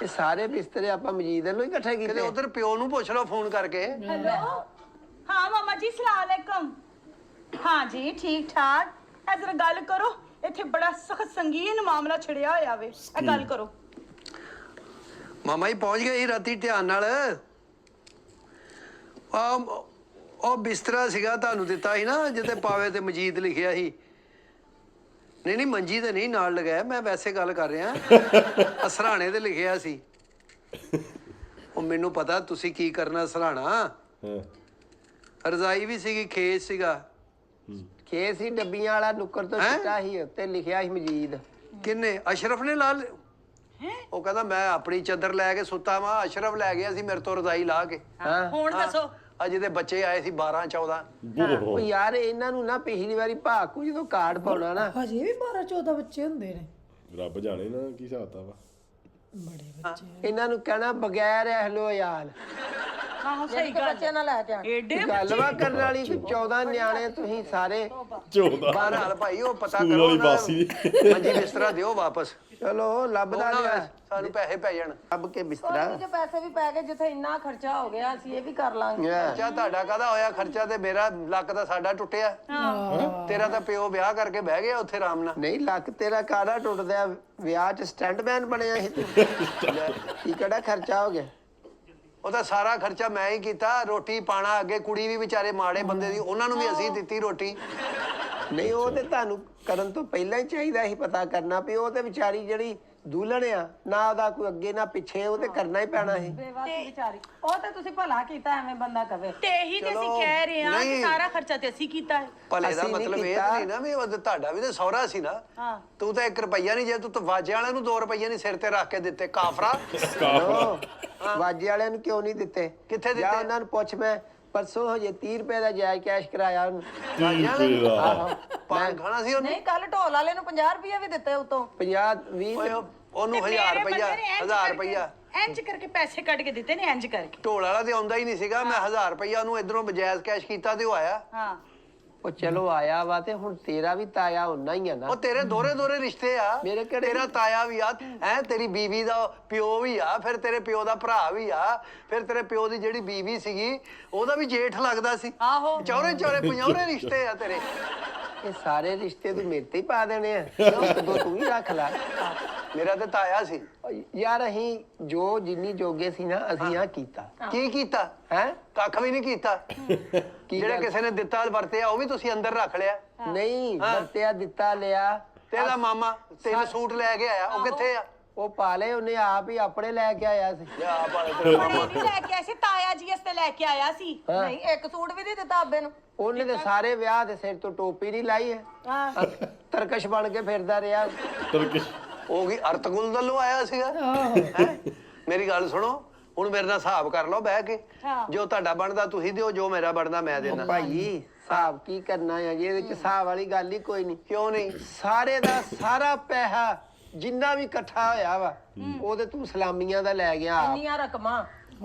ਇਹ ਸਾਰੇ ਬਿਸਤਰੇ ਆਪਾਂ ਮਜੀਦ ਨੂੰ ਹੀ ਇਕੱਠੇ ਕਿਤੇ ਕੀਤੇ। ਉਧਰ ਪਿਓ ਨੂੰ ਪੁੱਛ ਲਓ ਫੋਨ ਕਰਕੇ। हेलो हाँ मामा जी सलाम अलैकुम। हाँ जी ठीक ठाक। ए जरा गल करो, इत्थे बड़ा सख्त संगीन मामला छिड़िया होया वे, ए गल करो। ਮਾਮਾ ਜੀ ਪਹੁੰਚ ਗਏ ਸੀ ਰਾਤੀ ਧਿਆਨ ਨਾਲ। ਉਹ ਬਿਸਤਰਾ ਸੀਗਾ ਤੁਹਾਨੂੰ ਦਿੱਤਾ ਸੀ ਨਾ, ਜਿੱਤੇ ਪਾਵੇ ਤੇ ਮਜੀਦ ਲਿਖਿਆ ਸੀ। ਨਹੀਂ ਨਹੀਂ ਮੰਜੀ ਤੇ ਨਹੀਂ ਨਾਲ ਲਗਾਇਆ, ਮੈਂ ਵੈਸੇ ਗੱਲ ਕਰ ਰਿਹਾ। ਸਰਾਣੇ ਤੇ ਲਿਖਿਆ ਸੀ। ਉਹ ਮੈਨੂੰ ਪਤਾ ਤੁਸੀਂ ਕੀ ਕਰਨਾ ਸਰਾਣਾ। ਹਾਂ ਰਜ਼ਾਈ ਵੀ ਸੀਗੀ, ਖੇਸ ਸੀਗਾ। ਖੇਸ ਸੀ ਡੱਬੀਆਂ ਵਾਲਾ ਨੁੱਕਰ ਤੋਂ ਚਿੱਟਾ ਸੀ, ਉੱਤੇ ਲਿਖਿਆ ਸੀ ਮਜੀਦ। ਕਿੰਨੇ? ਅਸ਼ਰਫ ਨੇ ਲਾ ਉਹ ਕਹਿੰਦਾ ਮੈਂ ਆਪਣੀ ਚੱਦਰ ਲੈ ਕੇ ਸੁੱਤਾ ਵਾਂ, ਅਸ਼ਰਫ ਲੈ ਗਿਆ ਸੀ ਮੇਰੇ ਤੋਂ ਰਜ਼ਾਈ ਲਾ ਕੇ। ਹਾਂ ਹੁਣ दसो ਅਜੇ ਦੇ ਬੱਚੇ ਆਏ ਸੀ 12 14। ਉਹ ਯਾਰ ਇਹਨਾਂ ਨੂੰ ਨਾ ਪਿਛਲੀ ਵਾਰੀ ਭਾਕੂ ਜਦੋਂ ਕਾਰਡ ਪਾਉਣਾ ਨਾ, ਹਜੇ ਵੀ 12 14 ਬੱਚੇ ਹੁੰਦੇ ਨੇ। ਰੱਬ ਜਾਣੇ ਨਾ ਕੀ ਹਿਸਾਬ ਵਾ। ਬੜੇ ਬੱਚੇ ਇਹਨਾਂ ਨੂੰ ਕਹਿਣਾ ਬਗੈਰ ਐਹਲੋ ਯਾਰ। ਆਹੋ ਸਹੀ ਗੱਲ ਬੱਚਿਆਂ ਨਾਲ ਲੈ ਕੇ ਆਣ ਏਡੇ ਗੱਲਵਾ ਕਰਨ ਵਾਲੀ 14 ਨਿਆਣੇ ਤੁਸੀਂ ਸਾਰੇ 14 ਬਹਰਹਾਲ ਭਾਈ ਉਹ ਪਤਾ ਸਕੂਲ ਕਰੋ ਵਾਲੀ ਨਾ, ਬਾਸੀ। ਮੰਜੀ ਬਿਸਤਰਾ ਦਿਓ ਵਾਪਸ ਚਲੋ ਲੱਭਦਾ ਲਿਆ ਸਾਨੂੰ ਪੈਸੇ ਪੈ ਜਾਣ। ਲੱਭ ਕੇ ਬਿਸਤਰਾ ਜੇ ਪੈਸੇ ਵੀ ਪੈ ਗਏ ਜਿੱਥੇ ਇੰਨਾ ਖਰਚਾ ਹੋ ਗਿਆ ਅਸੀਂ ਇਹ ਵੀ ਕਰ ਲਾਂਗੇ ਖਰਚਾ ਤੁਹਾਡਾ ਕਾਹਦਾ ਹੋਇਆ ਖਰਚਾ ਤੇ ਮੇਰਾ ਲੱਕ ਦਾ ਸਾਡਾ ਟੁੱਟਿਆ ਤੇਰਾ ਤਾਂ ਪਿਓ ਵਿਆਹ ਕਰਕੇ ਬਹਿ ਗਿਆ ਉੱਥੇ ਆਰਾਮ ਨਾਲ। ਨਹੀਂ ਲੱਕ ਤੇਰਾ ਕਾੜਾ ਟੁੱਟਦਾ ਵਿਆਹ 'ਚ ਸਟੰਟਮੈਨ ਬਣਿਆ ਸੀ ਤੂੰ ਕੀ ਕਿਹੜਾ ਖਰਚਾ ਹੋ ਗਿਆ ਉਹ ਤਾਂ ਸਾਰਾ ਖਰਚਾ ਮੈਂ ਹੀ ਕੀਤਾ, ਰੋਟੀ ਪਾਣਾ ਅੱਗੇ ਕੁੜੀ ਵੀ ਵਿਚਾਰੇ ਮਾੜੇ ਬੰਦੇ ਦੀ, ਉਹਨਾਂ ਨੂੰ ਵੀ ਅਸੀਂ ਦਿੱਤੀ ਰੋਟੀ। ਨਹੀਂ ਉਹ ਤੇ ਤੁਹਾਨੂੰ ਕਰਨ ਤੋਂ ਪਹਿਲਾਂ ਹੀ ਚਾਹੀਦਾ ਸੀ ਪਤਾ ਕਰਨਾ ਵੀ ਉਹ ਤੇ ਵਿਚਾਰੀ ਜਿਹੜੀ ਦੁਲਹਨ ਆ ਨਾ ਉਹਦਾ ਕੋਈ ਅੱਗੇ ਨਾ ਪਿੱਛੇ, ਉਹ ਤੇ ਕਰਨਾ ਹੀ ਪੈਣਾ ਸੀ ਬੇਵਾਸੀ ਵਿਚਾਰੀ ਉਹ ਤੇ ਤੁਸੀਂ ਭਲਾ ਕੀਤਾ ਐਵੇਂ ਬੰਦਾ ਕਵੇ ਤੇ ਇਹੀ ਤੇ ਅਸੀਂ ਕਹਿ ਰਹੇ ਹਾਂ ਕਿ ਸਾਰਾ ਖਰਚਾ ਤੇ ਅਸੀਂ ਕੀਤਾ ਹੈ। ਭਲੇ ਦਾ ਅਸੀਂ ਨਹੀਂ ਮਤਲਬ ਇਹ ਕੀਤਾ। ਨਹੀਂ ਨਾ ਵੀ ਤੁਹਾਡਾ ਵੀ ਤਾਂ ਸਹੁਰਾ ਸੀ ਨਾ। ਤੂੰ ਤਾਂ 1 ਰੁਪਈਆ ਨਹੀਂ, ਜੇ ਤੂੰ ਤਾਂ ਵਾਜੇ ਵਾਲਿਆਂ ਨੂੰ 2 ਰੁਪਈਏ ਨਹੀਂ ਸਿਰ ਤੇ ਰੱਖ ਕੇ ਦਿੱਤੇ ਕਾਫਰਾ। ਵਾਜੇ ਵਾਲਿਆਂ ਨੂੰ ਕਿਉਂ ਨਹੀਂ ਦਿੱਤੇ? ਕਿੱਥੇ ਜਾਂ ਦਿੱਤੇ? ਉਹਨਾਂ ਨੂੰ ਪੁੱਛ, ਮੈਂ ਪਰਸੋਂ ਹਜੇ 30 ਰੁਪਏ ਦਾ ਜਾਇਜ਼ ਕੈਸ਼ ਕਰਾਇਆ ਉਹਨੂੰ। ਆਹੋ ਪਾਨ ਖਾਣਾ ਸੀ ਉਹਨੇ। ਨਹੀਂ ਕੱਲ ਢੋਲ ਵਾਲੇ ਨੂੰ 50 ਰੁਪਏ ਵੀ ਦਿੱਤੇ ਉਤੋਂ 50 20 ਓਏ ਉਹਨੂੰ 1000 ਰੁਪਈਆ 1000 ਰੁਪਈਆ ਇੰਜ ਕਰਕੇ ਪੈਸੇ ਕੱਢ ਕੇ ਦਿੱਤੇ ਨੇ ਇੰਜ ਕਰਕੇ। ਢੋਲ ਵਾਲਾ ਤੇ ਆਉਂਦਾ ਹੀ ਨਹੀਂ ਸੀਗਾ, ਮੈਂ 1000 ਰੁਪਈਆ ਉਹਨੂੰ ਇਧਰੋਂ ਬਜਾਇਜ਼ ਕੈਸ਼ ਕੀਤਾ ਤੇ ਉਹ ਆਇਆ। ਹਾਂ ਉਹ ਚਲੋ ਆਇਆ ਵਾ ਤੇ ਹੁਣ ਤੇਰਾ ਵੀ ਤਾਇਆ ਹੁੰਨਾ ਹੀ ਆ ਨਾ। ਉਹ ਤੇਰੇ ਦੋਰੇ ਰਿਸ਼ਤੇ ਆ, ਮੇਰੇ ਕਿਹੜੇ? ਤੇਰਾ ਤਾਇਆ ਵੀ ਆ ਹੈ, ਤੇਰੀ ਬੀਵੀ ਦਾ ਪਿਓ ਵੀ ਆ, ਫਿਰ ਤੇਰੇ ਪਿਓ ਦਾ ਭਰਾ ਵੀ ਆ, ਫਿਰ ਤੇਰੇ ਪਿਓ ਦੀ ਜਿਹੜੀ ਬੀਵੀ ਸੀਗੀ ਉਹਦਾ ਵੀ ਜੇਠ ਲੱਗਦਾ ਸੀ। ਆਹੋ ਚੌਰੇ 50 ਰਿਸ਼ਤੇ ਆ ਤੇਰੇ। ਇਹ ਸਾਰੇ ਰਿਸ਼ਤੇ ਤੂੰ ਮੇਰੇ ਤੇ ਹੀ ਪਾ ਦੇਣੇ ਆ, ਦੋ ਤੂੰ ਹੀ ਰੱਖ ਲੈ। ਮੇਰਾ ਤੇ ਤਾਇਆ ਸੀ। ਯਾਰ ਅਸੀਂ ਜੋ ਜਿੰਨੀ ਜੋਗੇ ਸੀ ਨਾ ਅਸੀਂ ਆ ਕੀਤਾ ਕੀ ਕੀਤਾ? ਹੈ ਕੱਖ ਵੀ ਨਹੀਂ ਕੀਤਾ। ਜਿਹੜਾ ਕਿਸੇ ਨੇ ਦਿੱਤਾ ਵਰਤਿਆ ਉਹ ਵੀ ਤੁਸੀਂ ਅੰਦਰ ਰੱਖ ਲਿਆ। ਨਹੀਂ ਵਰਤਿਆ ਦਿੱਤਾ ਲਿਆ। ਤੇਰਾ ਮਾਮਾ 3 ਸੂਟ ਲੈ ਕੇ ਆਇਆ, ਉਹ ਕਿੱਥੇ ਆ? ਉਹ ਪਾਲੇ ਉਹਨੇ ਆਪ ਹੀ ਆਪਣੇ ਲੈ ਕੇ ਆਇਆ ਸੀ। ਲਿਆ ਭਾਵੇਂ ਤੇਰੇ ਬੜੇ ਮਾਮਾ। ਨਹੀਂ ਲੈ ਕੇ ਆਏ ਸੀ, ਤਾਇਆ ਜੀ ਵਾਸਤੇ ਲੈ ਕੇ ਆਇਆ ਸੀ। ਨਹੀਂ ਇੱਕ ਸੂਟ ਵੀ ਨਹੀਂ ਦਿੱਤਾ ਆਬੇ ਨੂੰ ਉਹਨੇ ਤੇ ਸਾਰੇ ਵਿਆਹ ਦੇ ਸਿਰ ਤੋਂ ਟੋਪੀ ਨਹੀਂ ਲਾਈ ਹੈ, ਤਰਕਸ਼ ਬਣ ਕੇ ਫਿਰਦਾ ਰਿਹਾ। ਉਹ ਕੀ ਅਰਤਗੁਲ ਵੱਲੋਂ ਆਇਆ ਸੀਗਾ? ਹੈਂ? ਮੇਰੀ ਗੱਲ ਸੁਣੋ, ਹੁਣ ਮੇਰੇ ਨਾਲ ਹਿਸਾਬ ਕਰ ਲਓ ਬਹਿ ਕੇ। ਜੋ ਤੁਹਾਡਾ ਬਣਦਾ ਤੁਸੀਂ ਦਿਓ, ਜੋ ਮੇਰਾ ਬਣਦਾ ਮੈਂ ਦੇਣਾ। ਭਾਈ ਹਿਸਾਬ ਕੀ ਕਰਨਾ ਹੈ ਜੀ, ਇਹਦੇ ਚ ਹਿਸਾਬ ਵਾਲੀ ਗੱਲ ਹੀ ਕੋਈ ਨਹੀਂ। ਕਿਉਂ ਨਹੀਂ? ਸਾਰੇ ਦਾ ਸਾਰਾ ਪੈਸਾ ਜਿੰਨਾ ਵੀ ਇਕੱਠਾ ਹੋਇਆ ਵਾ ਉਹਦੇ ਤੂੰ ਸਲਾਮੀਆਂ ਦਾ ਲੈ ਗਿਆ ਆਪ। ਇੰਨੀਆਂ ਰਕਮਾਂ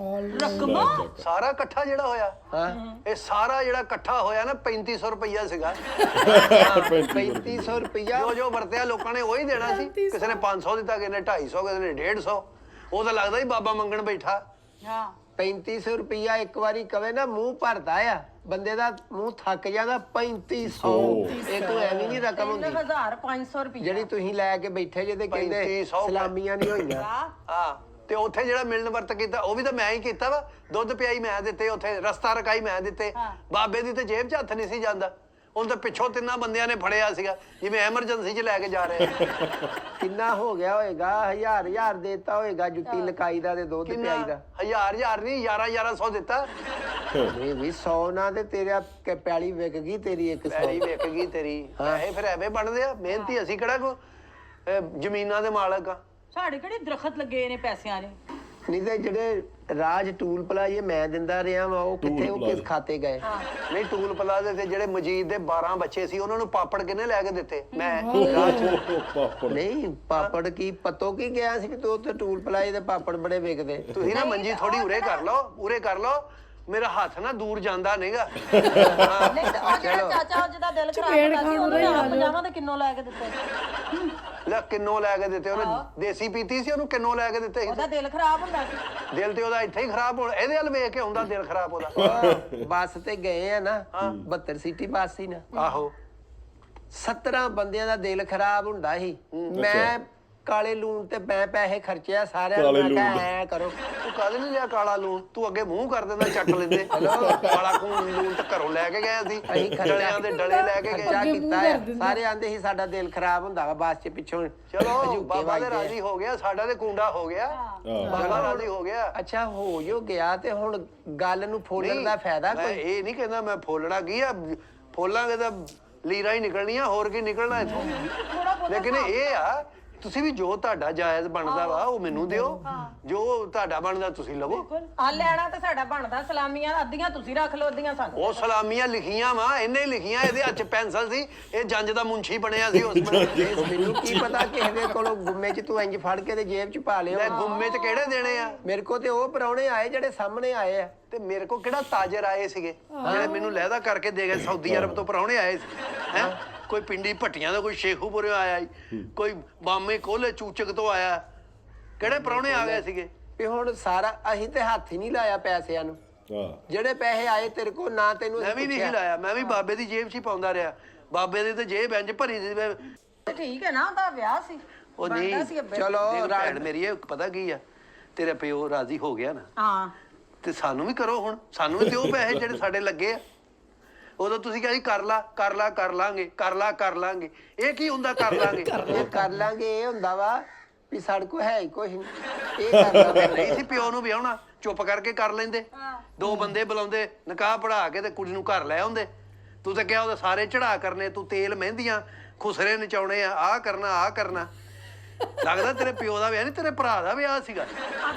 ਰਕਮਾਂ ਸਾਰਾ ਇਕੱਠਾ ਜਿਹੜਾ ਹੋਇਆ, ਹਾਂ ਇਹ ਸਾਰਾ ਜਿਹੜਾ ਇਕੱਠਾ ਹੋਇਆ ਨਾ 3500 ਰੁਪਈਆ ਸੀਗਾ। 3500 ਰੁਪਇਆ ਜੋ ਵਰਤਿਆ ਲੋਕਾਂ ਨੇ ਉਹੀ ਦੇਣਾ ਸੀ। ਕਿਸੇ ਨੇ 500 ਦਿੱਤਾ, ਕਿਸੇ ਨੇ 250, ਕਿਸੇ ਨੇ 150। ਉਹ ਤਾਂ ਲੱਗਦਾ ਹੀ ਬਾਬਾ ਮੰਗਣ ਬੈਠਾ। ਹਾਂ 3500 ਰੁਪਇਆ ਇੱਕ ਵਾਰੀ ਕਵੇ ਨਾ ਮੂੰਹ ਭਰਦਾ ਆ, ਬੰਦੇ ਦਾ ਮੂੰਹ ਥੱਕ ਜਾਂਦਾ। 3500 ਇਹ ਕੋਈ ਐਵੇਂ ਨਹੀਂ ਰਕਮ ਹੁੰਦੀ 3500 ਰੁਪਏ ਜਿਹੜੀ ਤੁਸੀਂ ਲੈ ਕੇ ਬੈਠੇ ਜਿਹਦੇ ਕਹਿੰਦੇ 3500 ਸਲਾਮੀਆਂ ਨਹੀਂ ਹੋਈਆਂ। ਹਾਂ ਤੇ ਉੱਥੇ ਜਿਹੜਾ ਮਿਲਣ ਵਰਤ ਕੀਤਾ ਉਹ ਵੀ ਤਾਂ ਮੈਂ ਹੀ ਕੀਤਾ ਵਾ। ਦੁੱਧ ਪਿਆਈ ਮੈਂ ਦਿੱਤੇ, ਉੱਥੇ ਰਸਤਾ ਰਕਾਈ ਮੈਂ ਦਿੱਤੇ। ਬਾਬੇ ਦੀ ਤੇ ਜੇਬ 'ਚ ਹੱਥ ਨਹੀਂ ਸੀ ਜਾਂਦਾ। ਹੁਣ ਤਾਂ ਪਿੱਛੋਂ 3 ਬੰਦਿਆਂ ਨੇ ਫੜਿਆ ਸੀਗਾ, ਜਿਵੇਂ ਐਮਰਜੈਂਸੀ 'ਚ ਲੈ ਕੇ ਜਾ ਰਹੇ ਆ। ਕਿੰਨਾ ਹੋ ਗਿਆ ਹੋਏਗਾ? ਹਜ਼ਾਰ ਦੇਤਾ ਹੋਏਗਾ ਜੁੱਤੀ ਲਕਾਈ ਦਾ ਤੇ ਦੁੱਧ ਕਿੰਨਾ? ਪਿਆਈ ਦਾ। 1000 ਨਹੀਂ 1100 ਦਿੱਤਾ। ਇਹ ਵੀ 100 ਨਾ ਤੇ ਤੇਰਾ ਪੈਲੀ ਵਿਕ ਗਈ ਤੇਰੀ 100। ਪੈਲੀ ਵਿਕ ਗਈ ਤੇਰੀ। ਪੈਸੇ ਫਿਰ ਐਵੇਂ ਬਣਦੇ ਆ, ਮਿਹਨਤੀ ਅਸੀਂ ਕਿਹੜਾ ਕੋ ਜ਼ਮੀਨਾਂ ਦੇ ਮਾਲਕ ਆ। ਸਾਡੇ ਕਿਹੜੇ ਦਰਖਤ ਲੱਗੇ ਨੇ ਪੈਸਿਆਂ ਦੇ। ਨਹੀਂ ਤੇ ਜਿਹੜੇ ਰਾਜ ਟੂਲ ਪਲਾਜ਼ੇ ਮੈਂ ਦਿੰਦਾ ਰਿਹਾ ਵਾ ਉਹ ਕਿੱਥੇ, ਉਹ ਕਿਸ ਖਾਤੇ ਗਏ? ਨਹੀਂ ਟੂਲ ਪਲਾਜ਼ੇ ਤੇ ਜਿਹੜੇ ਮਜੀਦ ਦੇ 12 ਬੱਚੇ ਸੀ ਉਹਨਾਂ ਨੂੰ ਪਾਪੜ ਕਿਹਨੇ ਲੈ ਕੇ ਦਿੱਤੇ? ਮੈਂ ਰਾਜ ਨਹੀਂ ਪਾਪੜ ਕੀ ਪਤੋ ਕੀ ਗਿਆ ਸੀ ਕਿ ਤੂੰ ਉੱਥੇ ਟੂਲ ਪਲਾਜ਼ੇ ਦੇ ਪਾਪੜ ਬੜੇ ਵਿਕਦੇ। ਤੁਸੀਂ ਨਾ ਮੰਜੀ ਥੋੜੀ ਉਰੇ ਕਰ ਲਓ, ਮੇਰਾ ਹੱਥ ਨਾ ਦੂਰ ਜਾਂਦਾ ਨਹੀਂਗਾ। ਨਹੀਂ ਤੇ ਉਹ ਜਿਹੜਾ ਚਾਚਾ ਜਿਹਦਾ ਦਿਲ ਖਰਾਬ ਹੁੰਦਾ ਸੀ ਉਹਨੂੰ 50 ਦੇ ਕਿੰਨੋ ਲੈ ਕੇ ਦਿੱਤੇ ਲੈ ਕਿੰਨੋ ਲੈ ਕੇ ਦਿੱਤੇ? ਉਹਨੇ ਦੇਸੀ ਪੀਤੀ ਸੀ, ਉਹਨੂੰ ਕਿੰਨੋ ਲੈ ਕੇ ਦਿੱਤੇ ਸੀ? ਉਹਦਾ ਦਿਲ ਖਰਾਬ ਹੁੰਦਾ ਸੀ ਦਿਲ ਤੇ ਉਹਦਾ ਇੱਥੇ ਹੀ ਖਰਾਬ ਹੋਣਾ, ਇਹਦੇ ਵੱਲ ਵੇਖ ਕੇ ਹੁੰਦਾ ਦਿਲ ਖਰਾਬ ਉਹਦਾ। ਬੱਸ ਤੇ ਗਏ ਆ ਨਾ 72 ਸੀਟੀ ਬੱਸ ਸੀ ਨਾ, ਆਹੋ 17 ਬੰਦਿਆਂ ਦਾ ਦਿਲ ਖਰਾਬ ਹੁੰਦਾ ਸੀ। ਮੈਂ ਕਾਲੇ ਲੂਣ ਤੇ ਮੈਂ ਪੈਸੇ ਖਰਚਿਆ ਸਾਰਿਆਂ ਨੂੰ। ਮੈਂ ਕਿਹਾ ਐ ਕਰੋ। ਤੂੰ ਕਾਹਦੇ ਨਹੀਂ ਲਿਆ ਕਾਲਾ ਲੂਣ? ਤੂੰ ਅੱਗੇ ਮੂੰਹ ਕਰ ਦਿੰਦਾ, ਚੱਕ ਲੈਂਦੇ। ਕਾਲਾ ਲੂਣ ਤਾਂ ਘਰੋਂ ਲੈ ਕੇ ਗਏ ਸੀ, ਅਸੀਂ ਡਲਿਆਂ ਦੇ ਡਲੇ ਲੈ ਕੇ ਖਰਚਾ ਗਏ। ਕੀਤਾ ਆ। ਸਾਰੇ ਆਂਦੇ ਸੀ ਸਾਡਾ ਦਿਲ ਖਰਾਬ ਹੁੰਦਾ ਵਾ ਬੱਸ 'ਚ ਪਿੱਛੋਂ। ਚਲੋ ਬਾਬਾ ਦੇ ਰਾਜੀ ਹੋ ਗਿਆ, ਸਾਡਾ ਤੇ ਕੁੰਡਾ ਹੋ ਗਿਆ। ਬਾਬਾ ਰਾਜੀ ਹੋ ਗਿਆ। ਅੱਛਾ ਹੋ ਜੋ ਗਿਆ ਤੇ ਹੁਣ ਗੱਲ ਨੂੰ ਫੋਲਣ ਦਾ ਫਾਇਦਾ ਮੈਂ ਕੋਈ? ਇਹ ਨਹੀਂ ਕਹਿੰਦਾ ਮੈਂ ਫੋਲਣਾ ਕੀ ਆ, ਫੋਲਾਂਗੇ ਤਾਂ ਲੀਰਾਂ ਹੀ ਨਿਕਲਣੀਆਂ, ਹੋਰ ਕੀ ਨਿਕਲਣਾ ਇੱਥੋਂ। ਲੇਕਿਨ ਇਹ ਆ ਤੁਸੀਂ ਵੀ ਜੋ ਤੁਹਾਡਾ ਜਾਇਜ਼ ਬਣਦਾ ਵਾ ਉਹ ਮੈਨੂੰ ਦਿਓ, ਜੋ ਤੁਹਾਡਾ ਬਣਦਾ ਤੁਸੀਂ ਲਵੋ। ਆ ਲੈਣਾ ਤੇ ਸਾਡਾ ਬਣਦਾ, ਸਲਾਮੀਆਂ ਅੱਧੀਆਂ ਤੁਸੀਂ ਰੱਖ ਲਓ, ਅੱਧੀਆਂ ਸਾਨੂੰ। ਉਹ ਸਲਾਮੀਆਂ ਲਿਖੀਆਂ ਵਾ, ਇਹਨੇ ਲਿਖੀਆਂ, ਇਹਦੇ ਹੱਥ 'ਚ ਪੈਨਸਲ ਸੀ, ਇਹ ਜੰਜ ਦਾ ਮੁੰਸ਼ੀ ਬਣਿਆ ਸੀ ਉਸ ਵੇਲੇ। ਮੈਨੂੰ ਕੀ ਪਤਾ ਕਿਸੇ ਦੇ ਕੋਲੋਂ ਗੁੰਮੇ 'ਚ ਤੂੰ ਇੰਜ ਫੜ ਕੇ ਤੇ ਜੇਬ 'ਚ ਪਾ ਲਿਓ। ਲੈ ਗੁੰਮੇ 'ਚ ਕਿਹੜੇ ਦੇਣੇ ਆ? ਮੇਰੇ ਕੋ ਤੇ ਉਹ ਪ੍ਰਾਹੁਣੇ ਆਏ ਜਿਹੜੇ ਸਾਹਮਣੇ ਆਏ ਆ। ਤੇ ਮੇਰੇ ਕੋ ਕਿਹੜਾ ਤਾਜਰ ਆਏ ਸੀਗੇ ਜਿਹੜੇ ਮੈਨੂੰ ਲਹਿਦਾ ਕਰਕੇ ਦੇ ਗਏ? ਸਾਊਦੀ ਅਰਬ ਤੋਂ ਪ੍ਰਾਹੁਣੇ ਆਏ ਸੀ ਹੈ, ਕੋਈ ਪਿੰਡੀ ਭੱਟੀਆਂ ਦਾ, ਕੋਈ ਸ਼ੇਖੂਪੁਰੇ ਆਇਆ, ਕੋਈ ਮਾਮੇ ਕੋਲੇ ਚੂਚਕ ਤੋਂ ਆਇਆ, ਕਿਹੜੇ ਪ੍ਰਾਹੁਣੇ ਆ ਗਏ ਸੀਗੇ? ਵੀ ਹੁਣ ਸਾਰਾ ਅਸੀਂ ਤੇ ਹੱਥ ਹੀ ਨਹੀਂ ਲਾਇਆ ਪੈਸਿਆਂ ਨੂੰ। ਜਿਹੜੇ ਪੈਸੇ ਆਏ ਤੇਰੇ ਕੋ ਨਾ ਤੈਨੂੰ ਮੈਂ ਵੀ ਨਹੀਂ ਲਾਇਆ, ਮੈਂ ਵੀ ਬਾਬੇ ਦੀ ਜੇਬ 'ਚ ਹੀ ਪਾਉਂਦਾ ਰਿਹਾ। ਬਾਬੇ ਦੀ ਤੇ ਜੇਬ ਇੰਜ ਭਰੀ ਸੀ। ਤੇ ਠੀਕ ਹੈ ਨਾ, ਉਹਦਾ ਵਿਆਹ ਸੀ, ਉਹ ਬਣਦਾ ਨਹੀਂ, ਸੀ ਅੱਬੇ। ਚਲੋ ਭੈਣ ਮੇਰੀ ਇਹ ਪਤਾ ਕੀ ਆ, ਤੇਰਾ ਪਿਓ ਰਾਜ਼ੀ ਹੋ ਗਿਆ ਨਾ, ਹਾਂ ਤੇ ਸਾਨੂੰ ਵੀ ਕਰੋ, ਹੁਣ ਸਾਨੂੰ ਵੀ ਦਿਓ ਪੈਸੇ ਜਿਹੜੇ ਸਾਡੇ ਲੱਗੇ ਆ। ਉਦੋਂ ਤੁਸੀਂ ਕਿਹਾ ਸੀ ਕਰ ਲਾ ਕਰ ਲਾ ਕਰ ਲਾਂਗੇ, ਕਰ ਲਾ ਕਰ ਲਾਂਗੇ। ਇਹ ਕੀ ਹੁੰਦਾ ਕਰ ਲਾਂਗੇ? ਇਹ ਕਰ ਲਾਂਗੇ ਇਹ ਹੁੰਦਾ ਵਾ ਵੀ ਸਾਡੇ ਕੋ ਹੈ ਹੀ ਕੁਛ ਨੀ। ਇਹ ਕਰ ਲਾਂਗੇ ਨਹੀਂ ਸੀ ਪਿਓ ਨੂੰ ਵਿਆਹਣਾ, ਚੁੱਪ ਕਰਕੇ ਕਰ ਲੈਂਦੇ। ਦੋ ਬੰਦੇ ਬੁਲਾਉਂਦੇ, ਨਿਕਾਹ ਪੜਾ ਕੇ ਤੇ ਕੁੜੀ ਨੂੰ ਘਰ ਲੈ ਆਉਂਦੇ। ਤੂੰ ਤਾਂ ਕਿਹਾ ਉਹਦੇ ਸਾਰੇ ਚੜਾ ਕਰਨੇ, ਤੂੰ ਤੇਲ ਮਹਿੰਦੀਆਂ ਖੁਸਰੇ ਨਚਾਉਣੇ ਆ, ਆਹ ਕਰਨਾ ਆਹ ਕਰਨਾ। ਲੱਗਦਾ ਤੇਰੇ ਪਿਓ ਦਾ ਵਿਆਹ ਨਹੀਂ, ਤੇਰੇ ਭਰਾ ਦਾ ਵਿਆਹ ਸੀਗਾ।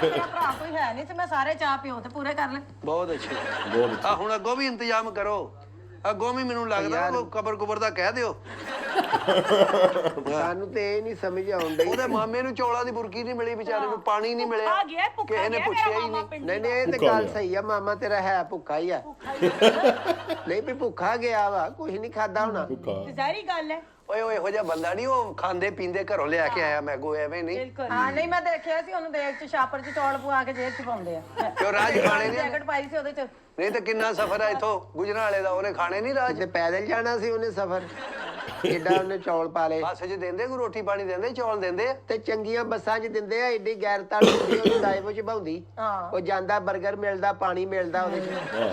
ਮੇਰਾ ਭਰਾ ਕੋਈ ਹੈ ਨਹੀਂ ਤੇ ਮੈਂ ਸਾਰੇ ਚਾਹ ਪਿਓ ਤੇ ਪੂਰੇ ਕਰ ਲੈ। ਬਹੁਤ ਅੱਛਾ। ਆ ਹੁਣ ਅੱਗੋਂ ਵੀ ਇੰਤਜ਼ਾਮ ਕਰੋ, ਅੱਗੋਂ ਵੀ ਮੈਨੂੰ ਲੱਗਦਾ ਉਹ ਕਬਰ ਕੁਬਰ ਦਾ ਕਹਿ ਦਿਓ। ਸਾਨੂੰ ਤੇ ਇਹ ਨਹੀਂ ਸਮਝ ਆਉਣ ਡਈ। ਉਹਦੇ ਮਾਮੇ ਨੂੰ ਚੌਲਾਂ ਦੀ ਬੁਰਕੀ ਨਹੀਂ ਮਿਲੀ, ਵਿਚਾਰੇ ਨੂੰ ਪਾਣੀ ਨਹੀਂ ਮਿਲਿਆ, ਭੁੱਖਾ ਗਿਆ, ਭੁੱਖਾ ਕਿਸੇ ਨੇ ਗਿਆ ਪੁੱਛਿਆ ਮੇਰਾ ਹੀ ਮਾਮਾ ਨਹੀਂ। ਪਿੰਡ ਨਹੀਂ ਨਹੀਂ ਇਹ ਤੇ ਗੱਲ ਸਹੀ ਆ, ਮਾਮਾ ਤੇਰਾ ਹੈ ਭੁੱਖਾ ਹੀ ਆ। ਨਹੀਂ ਵੀ ਭੁੱਖਾ ਗਿਆ ਵਾ, ਕੁਝ ਨਹੀਂ ਖਾਦਾ ਹੋਣਾ। ਤੇ ਜ਼ਾਹਰੀ ਗੱਲ ਹੈ। ਓਏ ਓਏ ਇਹੋ ਜਿਹਾ ਬੰਦਾ ਨਹੀਂ, ਉਹ ਖਾਂਦੇ ਪੀਂਦੇ ਘਰੋਂ ਲਿਆ ਕੇ ਆਇਆ ਮੈਂ ਗੋ, ਐਵੇਂ ਨਹੀਂ। ਹਾਂ ਨਹੀਂ ਮੈਂ ਦੇਖਿਆ ਸੀ ਉਹਨੂੰ, ਦੇਖ ਚ ਛਾਪਰ ਚ ਚੌਲ ਪਵਾ ਕੇ ਜੇਬ ਚ ਪਾਉਂਦੇ ਆ। ਤੇ ਉਹ ਰਾਜ ਖਾਣੇ ਨਹੀਂ, ਜੈਕਟ ਪਾਈ ਸੀ ਉਹਦੇ ਚ। ਨਹੀਂ ਤਾਂ ਕਿੰਨਾ ਸਫ਼ਰ ਆ ਇੱਥੋਂ ਗੁਜਰਾਲੇ ਦਾ, ਉਹਨੇ ਖਾਣੇ ਨਹੀਂ ਰਾਜ। ਤੇ ਪੈਦਲ ਜਾਣਾ ਸੀ ਉਹਨੇ ਸਫ਼ਰ, ਏਡਾ ਉਹਨੇ ਚੌਲ ਪਾ ਲਏ। ਬੱਸ 'ਚ ਦਿੰਦੇ ਕੋਈ ਰੋਟੀ ਪਾਣੀ ਦਿੰਦੇ, ਚੌਲ ਦਿੰਦੇ ਆ। ਤੇ ਚੰਗੀਆਂ ਬੱਸਾਂ 'ਚ ਦਿੰਦੇ ਆ, ਏਡੀ ਗੈਰਤਾਲ ਹੁੰਦੀ ਉਹਨੂੰ ਡਾਈਵੋ 'ਚ ਭਾਉਂਦੀ। ਉਹ ਜਾਂਦਾ 버ਗਰ ਮਿਲਦਾ, ਪਾਣੀ ਮਿਲਦਾ ਉਹਦੇ 'ਚ।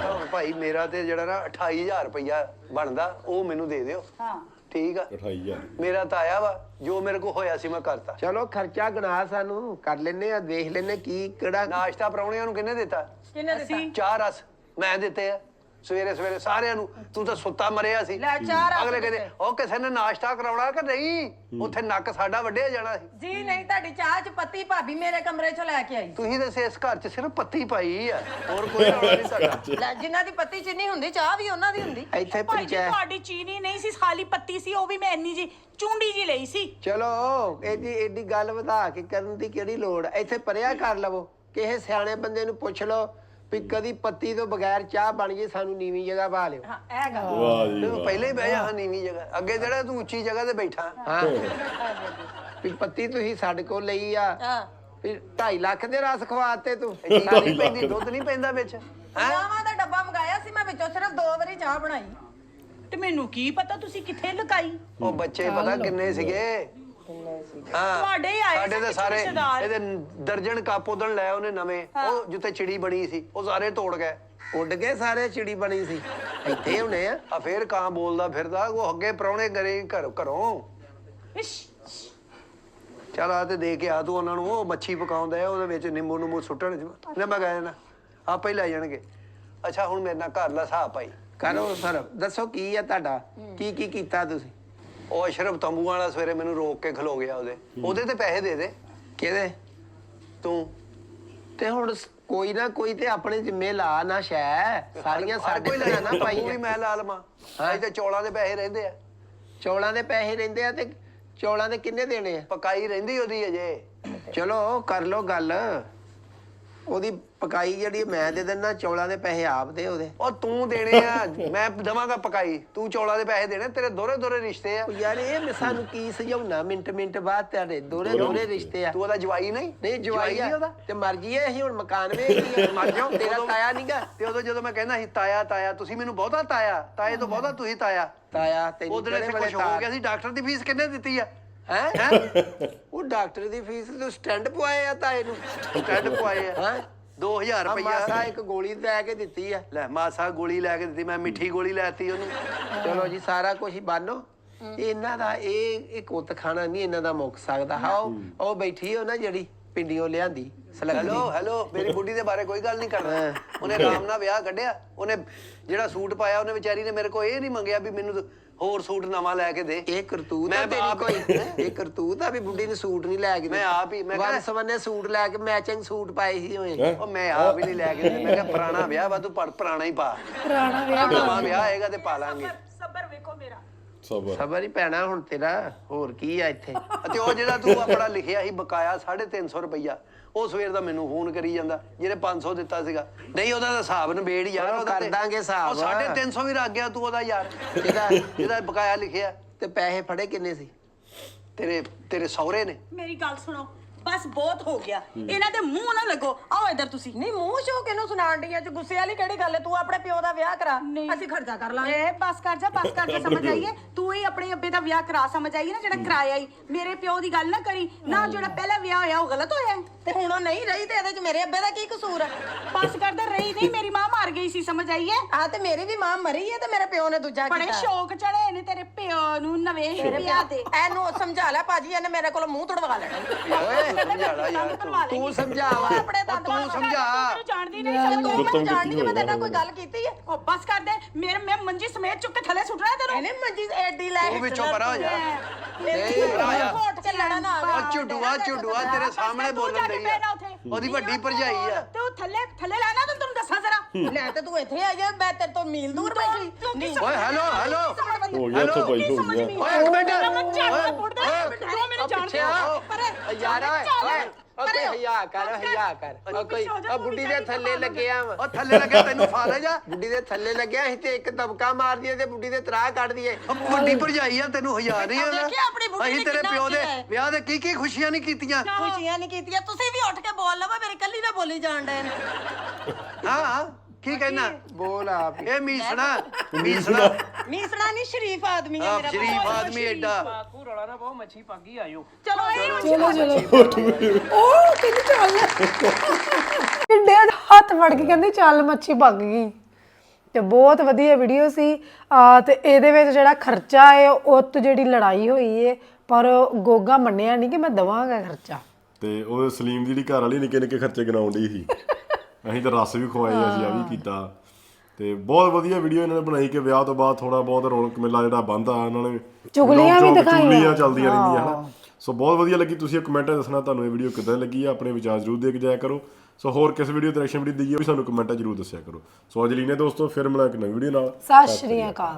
ਹੁਣ ਭਾਈ ਮੇਰਾ ਤੇ ਜਿਹੜਾ ਨਾ 28000 ਰੁਪਇਆ ਬਣਦਾ ਉਹ ਮੈਨੂੰ ਦੇ ਦਿਓ। ਹਾਂ ਠੀਕ ਆ, 28000 ਮੇਰਾ ਤਾਂ ਆਇਆ ਵਾ, ਜੋ ਮੇਰੇ ਕੋਲ ਹੋਇਆ ਸੀ ਮੈਂ ਕਰਤਾ। ਚਲੋ ਖਰਚਾ ਗਣਾ, ਸਾਨੂੰ ਕਰ ਲੈਨੇ ਆ, ਦੇਖ ਲੈਨੇ ਕੀ ਕਿਹੜਾ। ਨਾਸ਼ਤਾ ਪ੍ਰਾਹੁਣਿਆਂ ਨੂੰ ਕਿਹਨੇ ਦਿੱਤਾ? ਕਿਹਨੇ ਦਿੱਤਾ? 4 ਰਸ ਮੈਂ ਦਿੱਤੇ ਆ ਸਵੇਰੇ ਸਵੇਰੇ ਸਾਰਿਆਂ ਨੂੰ। ਤੂੰ ਤਾਂ ਸੁੱਤਾ ਮਰਿਆ ਸੀ। ਲੈ 4 ਰਸ ਅਗਲੇ ਕਹਿੰਦੇ ਉਹ ਕਿਸੇ ਨੇ ਨਾਸ਼ਤਾ ਕਰਾਉਣਾ ਕਿ ਨਹੀਂ, ਉੱਥੇ ਨੱਕ ਸਾਡਾ ਵੱਢਿਆ ਜਾਣਾ ਸੀ। ਜੀ ਨਹੀਂ, ਤੁਹਾਡੀ ਚਾਹ ਚ ਪੱਤੀ ਭਾਬੀ ਮੇਰੇ ਕਮਰੇ ਚੋਂ ਲੈ ਕੇ ਆਈ। ਤੁਸੀਂ ਤਾਂ ਇਸ ਘਰ 'ਚ ਸਿਰਫ ਪੱਤੀ ਪਾਈ ਆ, ਹੋਰ ਕੋਈ ਰੌਲਾ ਨਹੀਂ ਸਾਡਾ। ਲੈ ਜਿਨ੍ਹਾਂ ਦੀ ਪੱਤੀ ਚੀਨੀ ਹੁੰਦੀ, ਚਾਹ ਵੀ ਉਹਨਾਂ ਦੀ ਹੁੰਦੀ। ਇੱਥੇ ਭਾਈ ਜੀ ਪੰਚਾਇਤ। ਤੁਹਾਡੀ ਚੀਨੀ ਨਹੀਂ ਸੀ, ਖਾਲੀ ਪੱਤੀ ਸੀ, ਉਹ ਵੀ ਮੈਂ ਇੰਨੀ ਜੀ ਚੁੰਡੀ ਜੀ ਲਈ ਸੀ। ਚਲੋ ਏਡੀ ਗੱਲ ਵਧਾ ਕੇ ਕਰਨ ਦੀ ਕਿਹੜੀ ਲੋੜ? ਇੱਥੇ ਪਰਿਆ ਕਰ ਲਵੋ, ਕਿਸੇ ਸਿਆਣੇ ਬੰਦੇ ਨੂੰ ਪੁੱਛ ਲਓ ਵੀ ਕਦੀ ਪੱਤੀ ਤੋਂ ਬਗੈਰ ਚਾਹ ਬਣ ਜੇ, ਸਾਨੂੰ ਨੀਵੀਂ ਜਗ੍ਹਾ ਪਾ ਲਿਓ। ਹਾਂ ਇਹ ਗੱਲ। ਵਾਹ ਜੀ ਤੂੰ ਪਹਿਲੇ ਹੀ ਬਹਿ ਜਾ ਨੀਵੀਂ ਜਗ੍ਹਾ, ਅੱਗੇ ਜਿਹੜਾ ਤੂੰ ਉੱਚੀ ਜਗ੍ਹਾ ਤੇ ਬੈਠਾ। ਹਾਂ ਵੀ ਪੱਤੀ ਤੁਸੀਂ ਸਾਡੇ ਕੋਲ ਲਈ ਆ, ਹਾਂ ਵੀ 2.5 ਲੱਖ ਦੇ ਰਸ ਖਵਾਤੇ ਤੂੰ। ਚੀਨੀ ਨਹੀਂ ਪੈਂਦੀ, ਦੁੱਧ ਨਹੀਂ ਪੈਂਦਾ ਵਿੱਚ ਹੈ। ਚਾਹਾਂ ਦਾ ਡੱਬਾ ਮੰਗਾਇਆ ਸੀ ਮੈਂ, ਵਿੱਚੋਂ ਸਿਰਫ 2 ਵਾਰੀ ਚਾਹ ਬਣਾਈ। ਤੇ ਮੈਨੂੰ ਕੀ ਪਤਾ ਤੁਸੀਂ ਕਿੱਥੇ ਲੁਕਾਈ? ਉਹ ਬੱਚੇ ਪਤਾ ਕਿੰਨੇ ਸੀਗੇ? ਹਾਂ ਤੁਹਾਡੇ ਹੀ ਆਏ ਸਾਡੇ ਸੀ ਤੇ ਪਿੱਛੇ ਸਾਰੇ ਰਿਸ਼ਤੇਦਾਰ। ਇਹਦੇ ਦਰਜਨ ਕੱਪ ਉਦਣ ਲੈ ਉਹਨੇ ਨਵੇਂ, ਉਹ ਜਿੱਥੇ ਚਿੜੀ ਬਣੀ ਸੀ ਉਹ ਸਾਰੇ ਤੋੜ ਗਏ। ਉੱਡ ਗਏ ਸਾਰੇ, ਚਿੜੀ ਬਣੀ ਸੀ ਇੱਥੇ ਹੁਣੇ ਆ। ਆ ਫੇਰ ਕਾਂ ਬੋਲਦਾ ਫਿਰਦਾ, ਉਹ ਅੱਗੇ ਪ੍ਰਾਹੁਣੇ ਗਰੇ ਘਰੋਂ। ਇਸ਼, ਚੱਲ ਆ ਤੇ ਦੇ ਕੇ ਆ ਤੂੰ ਉਹਨਾਂ ਨੂੰ, ਉਹ ਮੱਛੀ ਪਕਾਉਂਦਾ ਹੈ, ਉਹਦੇ ਵਿੱਚ ਨਿੰਬੂ ਨੂੰਬੂ ਸੁੱਟਣ ਨਾ, ਮੈਂ ਗਏ ਨਾ ਆਪੇ ਹੀ ਲੈ ਜਾਣਗੇ। ਅੱਛਾ ਹੁਣ ਮੇਰੇ ਨਾਲ ਘਰ ਦਾ ਹਿਸਾਬ ਪਾਈ ਕਰੋ ਸਰ, ਦੱਸੋ ਕੀ ਆ ਤੁਹਾਡਾ, ਕੀ ਕੀ ਕੀਤਾ ਤੁਸੀਂ? ਉਹ ਅਸ਼ਰਫ ਤੰਬੂ ਵਾਲਾ ਸਵੇਰੇ ਮੈਨੂੰ ਰੋਕ ਕੇ ਖਲੋ ਗਿਆ, ਉਹਦੇ ਤੇ ਪੈਸੇ ਦੇ ਦੇ। ਕਿਹਦੇ? ਤੂੰ ਤੇ ਹੁਣ ਕੋਈ ਨਾ ਕੋਈ ਤੇ ਆਪਣੇ ਜ਼ਿੰਮੇ ਲਾ ਨਾ, ਸ਼ੈ ਸਾਰੀਆਂ ਸਾਡੇ ਕੋਈ ਤੇ ਨਾ ਤੂੰ ਵੀ ਪਾਈ। ਮੈਂ ਲਾ ਲਵਾਂ? ਅੱਜ ਤੇ ਚੌਲਾਂ ਦੇ ਪੈਸੇ ਰਹਿੰਦੇ ਆ। ਚੌਲਾਂ ਦੇ ਪੈਸੇ ਰਹਿੰਦੇ ਆ, ਤੇ ਚੌਲਾਂ ਦੇ ਕਿੰਨੇ ਦੇਣੇ ਆ? ਪਕਾਈ ਰਹਿੰਦੀ ਉਹਦੀ ਅਜੇ। ਚਲੋ ਕਰ ਲੋ ਗੱਲ, ਉਹਦੀ ਪਕਾਈ ਜਿਹੜੀ ਮੈਂ ਦੇ ਦਿੰਦਾ, ਚੌਲਾਂ ਦੇ ਪੈਸੇ ਆਪ ਦੇ ਉਹਦੇ। ਉਹ ਤੂੰ ਦੇਣੇ ਆ, ਮੈਂ ਦਵਾਂਗਾ ਪਕਾਈ, ਤੂੰ ਚੌਲਾਂ ਦੇ ਪੈਸੇ ਦੇਣੇ, ਤੇਰੇ ਦੋਰੇ ਰਿਸ਼ਤੇ ਆ। ਉਹ ਯਾਰ ਇਹ ਮੈਂ ਸਾਨੂੰ ਕੀ ਸਮਝਾਉਣਾ, ਮਿੰਟ ਬਾਅਦ ਤੁਹਾਡੇ ਦੋਰੇ ਰਿਸ਼ਤੇ ਆ। ਤੂੰ ਉਹਦਾ ਜਵਾਈ ਨਹੀਂ? ਨਹੀਂ ਜਵਾਈ ਨਹੀਂ ਆ ਉਹਦਾ। ਤੇ ਮਰਜੀ ਹੈ, ਅਸੀਂ ਹੁਣ ਮਕਾਨ ਵੇਚੀ ਆ। ਮਰ ਜਾਓ ਤੇਰਾ ਤਾਇਆ ਨਹੀਂਗਾ? ਤੇ ਉਦੋਂ ਜਦੋਂ ਮੈਂ ਕਹਿੰਦਾ ਸੀ ਤਾਇਆ ਤਾਇਆ, ਤੁਸੀਂ ਮੈਨੂੰ ਬਹੁਤਾ ਤਾਇਆ, ਤਾਏ ਤੋਂ ਬਹੁਤਾ ਤੁਸੀਂ ਤਾਇਆ। ਤਾਇਆ ਤੈਨੂੰ ਉਧਰ ਕਿਹੜੇ ਇੱਥੇ ਵੇਲੇ ਕੁਝ ਹੋ ਗਿਆ ਸੀ, ਡਾਕਟਰ ਦੀ ਫੀਸ ਕਿੰਨੇ ਦਿੱਤੀ ਆ? ਹੈਂ? ਉਹ ਡਾਕਟਰ ਦੀ ਫੀਸ ਤੂੰ ਸਟੈਂਡ ਪਵਾਏ ਆ ਤਾਏ ਨੂੰ? ਸਟੈਂਡ ਪਵਾਏ ਆ ਹਾਂ 2000 ਮਾਸਾ ਰੁਪਇਆ। ਇੱਕ ਗੋਲੀ ਲੈ ਕੇ ਦਿੱਤੀ ਆ। ਲੈ ਮਾਸਾ ਗੋਲੀ ਲੈ ਕੇ ਦਿੱਤੀ, ਮੈਂ ਮਿੱਠੀ ਗੋਲੀ ਲੈਤੀ ਉਹਨੂੰ। ਚਲੋ ਜੀ ਸਾਰਾ ਕੁਝ ਹੀ ਬਾਨੋ। ਇਹਨਾਂ ਦਾ ਇਹ ਕੁੱਤ ਖਾਣਾ ਨਹੀਂ ਇਹਨਾਂ ਦਾ ਮੁੱਕ ਸਕਦਾ। ਹਾਓ ਉਹ ਬੈਠੀ ਹੋ ਨਾ ਜਿਹੜੀ ਪਿੰਡੀਆਂ ਲਿਆਂਦੀ ਸਲਗਦੀ। ਹੈਲੋ ਮੇਰੀ ਬੁੱਢੀ ਦੇ ਬਾਰੇ ਕੋਈ ਗੱਲ ਨਹੀਂ ਕਰਨਾ। ਉਹਨੇ ਆਰਾਮ ਨਾਲ ਵਿਆਹ ਕੱਢਿਆ, ਉਹਨੇ ਜਿਹੜਾ ਸੂਟ ਪਾਇਆ ਉਹਨੇ ਵਿਚਾਰੀ ਨੇ ਮੇਰੇ ਕੋਲ ਇਹ ਨਹੀਂ ਮੰਗਿਆ ਵੀ ਮੈਨੂੰ ਹੋਰ ਸੂਟ ਨਵਾਂ ਲੈ ਕੇ ਦੇ। ਇਹ ਕਰਤੂਤ ਮੈਂ ਆ ਤੇਰੀ ਆਪ- ਕੋਈ ਇਹ ਕਰਤੂਤ ਆ ਵੀ ਬੁੱਢੀ ਨੇ ਸੂਟ ਨਹੀਂ ਲੈ ਕੇ ਮੈਂ ਆਪ ਹੀ- ਮੈਂ ਕਿਹਾ- ਵਨ ਸਵੰਨੇ ਸੂਟ ਲੈ ਕੇ ਮੈਚਿੰਗ ਸੂਟ ਪਾਏ ਸੀ ਹੋਏ ਉਹ ਮੈਂ ਆਪ ਹੀ ਨਹੀਂ ਲੈ ਕੇ ਦੇ। ਮੈਂ ਕਿਹਾ ਪੁਰਾਣਾ ਵਿਆਹ ਵਾ ਤੂੰ ਪੁਰਾਣਾ ਹੀ ਪਾ, ਪੁਰਾਣਾ ਵਿਆਹ ਨਵਾਂ ਵਿਆਹ ਆਏਗਾ ਤੇ ਪਾ ਲਾਂਗੇ। ਸਬਰ ਵੇਖੋ ਮੇਰਾ। ਸਬਰ ਸਬਰ ਹੀ ਪੈਣਾ ਹੁਣ ਤੇਰਾ, ਹੋਰ ਕੀ ਆ ਇੱਥੇ। ਅਤੇ ਉਹ ਜਿਹੜਾ ਤੂੰ ਆਪਣਾ ਲਿਖਿਆ ਸੀ ਬਕਾਇਆ 350 ਰੁਪਈਆ, ਉਹ ਸਵੇਰ ਦਾ ਮੈਨੂੰ ਫੋਨ ਕਰੀ ਜਾਂਦਾ ਜਿਹਨੇ 500 ਦਿੱਤਾ ਸੀਗਾ। ਨਹੀਂ ਉਹਦਾ ਤਾਂ ਹਿਸਾਬ ਨਿਬੇੜ ਯਾਰ, ਉਹ ਕਰ ਦਾਂਗੇ ਹਿਸਾਬ। ਉਹ 350 ਵੀ ਰੱਖ ਗਿਆ ਤੂੰ ਉਹਦਾ ਯਾਰ, ਜਿਹਦਾ ਬਕਾਇਆ ਲਿਖਿਆ। ਤੇ ਪੈਸੇ ਫੜੇ ਕਿੰਨੇ ਸੀ? ਤੇਰੇ ਸਹੁਰੇ ਨੇ। ਮੇਰੀ ਗੱਲ ਸੁਣੋ, ਬਸ ਬਹੁਤ ਹੋ ਗਿਆ। ਇਹਨਾਂ ਦੇ ਮੂੰਹ ਨਾ ਲੱਗੋ। ਆਓ ਇੱਧਰ ਤੁਸੀਂ। ਨਹੀਂ ਮੂੰਹ ਸ਼ੋ ਕਿਹਨੂੰ ਸੁਣਾਣ ਡਈ ਆ? ਚ ਗੁੱਸੇ ਵਾਲੀ ਕਿਹੜੀ ਗੱਲ ਹੈ? ਤੂੰ ਆਪਣੇ ਪਿਓ ਦਾ ਵਿਆਹ ਕਰਾ, ਅਸੀਂ ਖਰਚਾ ਕਰ ਲਾਂਗੇ। ਏ ਬਸ ਕਰ ਜਾ ਸਮਝ ਆਈਏ। ਤੂੰ ਹੀ ਆਪਣੇ ਅੱਬੇ ਦਾ ਵਿਆਹ ਕਰਾ, ਸਮਝ ਆਈਏ ਨਾ, ਜਿਹੜਾ ਕਰਾਇਆ ਹੀ। ਮੇਰੇ ਪਿਓ ਦੀ ਗੱਲ ਨਾ ਕਰੀ ਨਾ, ਜਿਹੜਾ ਪਹਿਲਾ ਵਿਆਹ ਹੋਇਆ ਉਹ ਗਲਤ ਹੋਇਆ ਹੈ। ਤੇ ਹੁਣ ਉਹ ਨਹੀਂ ਰਹੀ ਤੇ ਇਹਦੇ ਚ ਮੇਰੇ ਅੱਬੇ ਦਾ ਕੀ ਕਸੂਰ ਹੈ? ਬਸ ਕਰਦਾ ਰਹੀ ਨਹੀਂ, ਮੇਰੀ ਮਾਂ ਮਰ ਗਈ ਸੀ, ਸਮਝ ਆਈਏ। ਆ ਤੇ ਮੇਰੀ ਵੀ ਮਾਂ ਮਰੀ ਹੈ ਤੇ ਮੇਰੇ ਪਿਓ ਨੇ ਦੂਜਾ ਬੜੇ ਕੀਤਾ। ਸ਼ੌਕ ਚੜੇ ਨੇ ਤੇਰੇ ਪਿਓ ਨੂੰ ਨਵੇਂ ਵਿਆਹ ਦੇ। ਇਹਨੂੰ ਸਮਝਾ ਲੈ ਭਾਜੀ, ਇਹਨੇ ਮੇਰੇ ਕੋਲ ਮੂੰਹ ਤੁੜਵਾ ਲੈਣਾ। ਓਏ ਸਮਝਾ ਲੈ ਯਾਰ ਤੂੰ ਸਮਝਾ ਵਾ। ਆਪਣੇ ਦੰਦ ਤੂੰ ਸਮਝਾ। ਮੈਨੂੰ ਜਾਣਦੀ ਨਹੀਂ ਤੂੰ ਮੈਨੂੰ ਜਾਣਦੀ ਨੀ, ਮੈਂ ਤੇਰੇ ਨਾਲ ਕੋਈ ਗੱਲ ਕੀਤੀ ਹੈ? ਉਹ ਬਸ ਕਰ ਦੇ। ਮੈਂ ਮੰਜੀ ਸਮੇਤ ਚੁੱਕ ਕੇ ਥੱਲੇ ਸੁੱਟ ਰਿਹਾ ਤੈਨੂੰ। ਇਹਨੇ ਮੰਜੀ ਐਡੀ ਲੈ ਤੂੰ ਵਿੱਚੋਂ ਪਰਾਂ ਹੋ ਜਾ। ਘੋਟ ਕੇ ਲੜਾ ਨਾ ਉਹ ਝੁੱਡੂਆ ਤੇਰੇ ਸਾਹਮਣੇ ਬੋਲਣ ਡਈ ਆ। ਉਹਦੀ ਵੱਡੀ ਭਰਜਾਈ ਆ। ਤੇ ਉਹ ਥੱਲੇ ਲੈਣਾ ਤੈਨੂੰ ਦੱਸਾਂ ਜ਼ਰਾ। ਲੈ ਤੇ ਤੂੰ ਇੱਥੇ ਆ ਜਾ, ਮੈਂ ਤੇਰੇ ਤੋਂ ਮੀਲ ਦੂਰ ਬੈਠੀ। ਨਹੀਂ ਓਏ ਹੈਲੋ ਹੋ ਗਿਆ ਇੱਥੋਂ ਭਾਈ, ਹੋ ਗਿਆ। ਓਏ ਇੱਕ ਮਿੰਟ ਮੈਨੂੰ ਜਾਣਦੇ ਯਾਰ ਓਏ ਓਕੇ ਹਿਆ ਕਰ ਉਹ ਕੋਈ ਉਹ ਬੁੱਢੀ ਦੇ ਥੱਲੇ ਲੱਗਿਆ ਵਾ। ਉਹ ਥੱਲੇ ਲੱਗੇ ਤੈਨੂੰ ਫਾ ਲੈ ਜਾ। ਬੁੱਢੀ ਦੇ ਥੱਲੇ ਲੱਗਿਆ ਸੀ ਤੇ ਇੱਕ ਦਬਕਾ ਮਾਰ ਦਈਏ ਤੇ ਬੁੱਢੀ ਦੇ ਤਰਾਹ ਕੱਢ ਦਈਏ। ਉਹ ਵੱਡੀ ਭਰਜਾਈ ਆ, ਤੈਨੂੰ ਹਜ਼ਾਰ ਨਹੀਂ ਆਉਂਦਾ। ਦੇਖਿਆ ਆਪਣੀ ਬੁੱਢੀ ਅਸੀਂ ਨੇ ਤੇਰੇ ਕਿੰਨਾ ਪਿਓ ਦੇ ਹੱਸਿਆ। ਵਿਆਹ ਦੇ ਕੀ ਖੁਸ਼ੀਆਂ ਨਹੀਂ ਕੀਤੀਆਂ। ਖੁਸ਼ੀਆਂ ਨਹੀਂ ਕੀਤੀਆਂ। ਤੁਸੀਂ ਵੀ ਉੱਠ ਕੇ ਬੋਲ ਲਵੋ, ਮੇਰੀ ਕੱਲੀ ਨਾ ਬੋਲੀ ਜਾਣ ਡਏ ਨੇ। ਹਾਂ ਕੀ ਕਹਿਣਾ? ਬੋਲ ਆਪ ਹੀ। ਇਹ ਮੀਸਣਾ ਮੀਸਣਾ ਨਹੀਂ, ਸ਼ਰੀਫ ਆਦਮੀ ਆ ਆਪ ਮੇਰਾ। ਸ਼ਰੀਫ ਆਦਮੀ ਐਡਾ। ਬਾਕੂ ਰੌਲਾ ਨਾ ਬਹੁਤ ਮੱਛੀ ਪੱਗੀ ਆਇਓ। ਚਲੋ ਇਹ ਚਲੋ ਉਹ ਕਹਿੰਦੀ ਚੱਲ ਕਿੱਡੇ ਹੱਥ ਫੜ ਕੇ ਕਹਿੰਦੀ ਚੱਲ ਮੱਛੀ ਭੱਗ ਗਈ। ਤੇ ਬਹੁਤ ਵਧੀਆ ਵੀਡੀਓ ਸੀ। ਤੇ ਇਹਦੇ ਵਿੱਚ ਜਿਹੜਾ ਖਰਚਾ ਹੈ ਉਹ ਤੋਂ ਜਿਹੜੀ ਲੜਾਈ ਹੋਈ ਹੈ, ਪਰ ਗੋਗਾ ਮੰਨਿਆ ਨਹੀਂ ਕਿ ਮੈਂ ਦਵਾਂਗਾ ਖਰਚਾ। ਤੇ ਉਹ ਸਲੀਮ ਦੀ ਜਿਹੜੀ ਘਰ ਵਾਲੀ ਨਿੱਕੇ ਨਿੱਕੇ ਖਰਚੇ ਗਿਣਾਉਣ ਡਈ ਸੀ। ਅਸੀਂ ਤਾਂ ਰਸ ਵੀ ਖਵਾਏ, ਅਸੀਂ ਆ ਵੀ ਕੀਤਾ। ਤੇ ਬਹੁਤ ਵਧੀਆ ਵੀਡੀਓ ਇਹਨਾਂ ਨੇ ਬਣਾਈ ਕਿ ਵਿਆਹ ਤੋਂ ਬਾਅਦ ਥੋੜਾ ਬਹੁਤ ਰੌਣਕ ਮੇਲਾ ਜਿਹੜਾ ਬੰਦ ਆ, ਉਹਨਾਂ ਨੇ ਚੁਗਲੀਆਂ ਵੀ ਦਿਖਾਈਆਂ, ਚੁਗਲੀਆਂ ਚੱਲਦੀਆਂ ਰਹਿੰਦੀਆਂ ਹਨਾ। ਸੋ ਬਹੁਤ ਵਧੀਆ ਲੱਗੀ। ਤੁਸੀਂ ਕਮੈਂਟਾਂ ਦੱਸਣਾ ਤੁਹਾਨੂੰ ਇਹ ਵੀਡੀਓ ਕਿੱਦਾਂ ਲੱਗੀ ਆ, ਆਪਣੇ ਵਿਚਾਰ ਜ਼ਰੂਰ ਦੇ ਕੇ ਜਾਇਆ ਕਰੋ। ਸੋ ਹੋਰ ਕਿਸ ਵੀਡੀਓ ਤੇ ਰਿਐਕਸ਼ਨ ਵੀਡੀਓ ਦਈਏ ਉਹ ਵੀ ਸਾਨੂੰ ਕਮੈਂਟਾਂ ਜ਼ਰੂਰ ਦੱਸਿਆ ਕਰੋ। ਸੋ ਅੱਜ ਲਈ ਨੇ ਦੋਸਤੋ, ਫਿਰ ਮਿਲਾਂਗੇ ਇੱਕ ਨਵੀਂ ਵੀਡੀਓ ਨਾਲ। ਸਤਿ ਸ਼੍ਰੀ ਅਕਾਲ।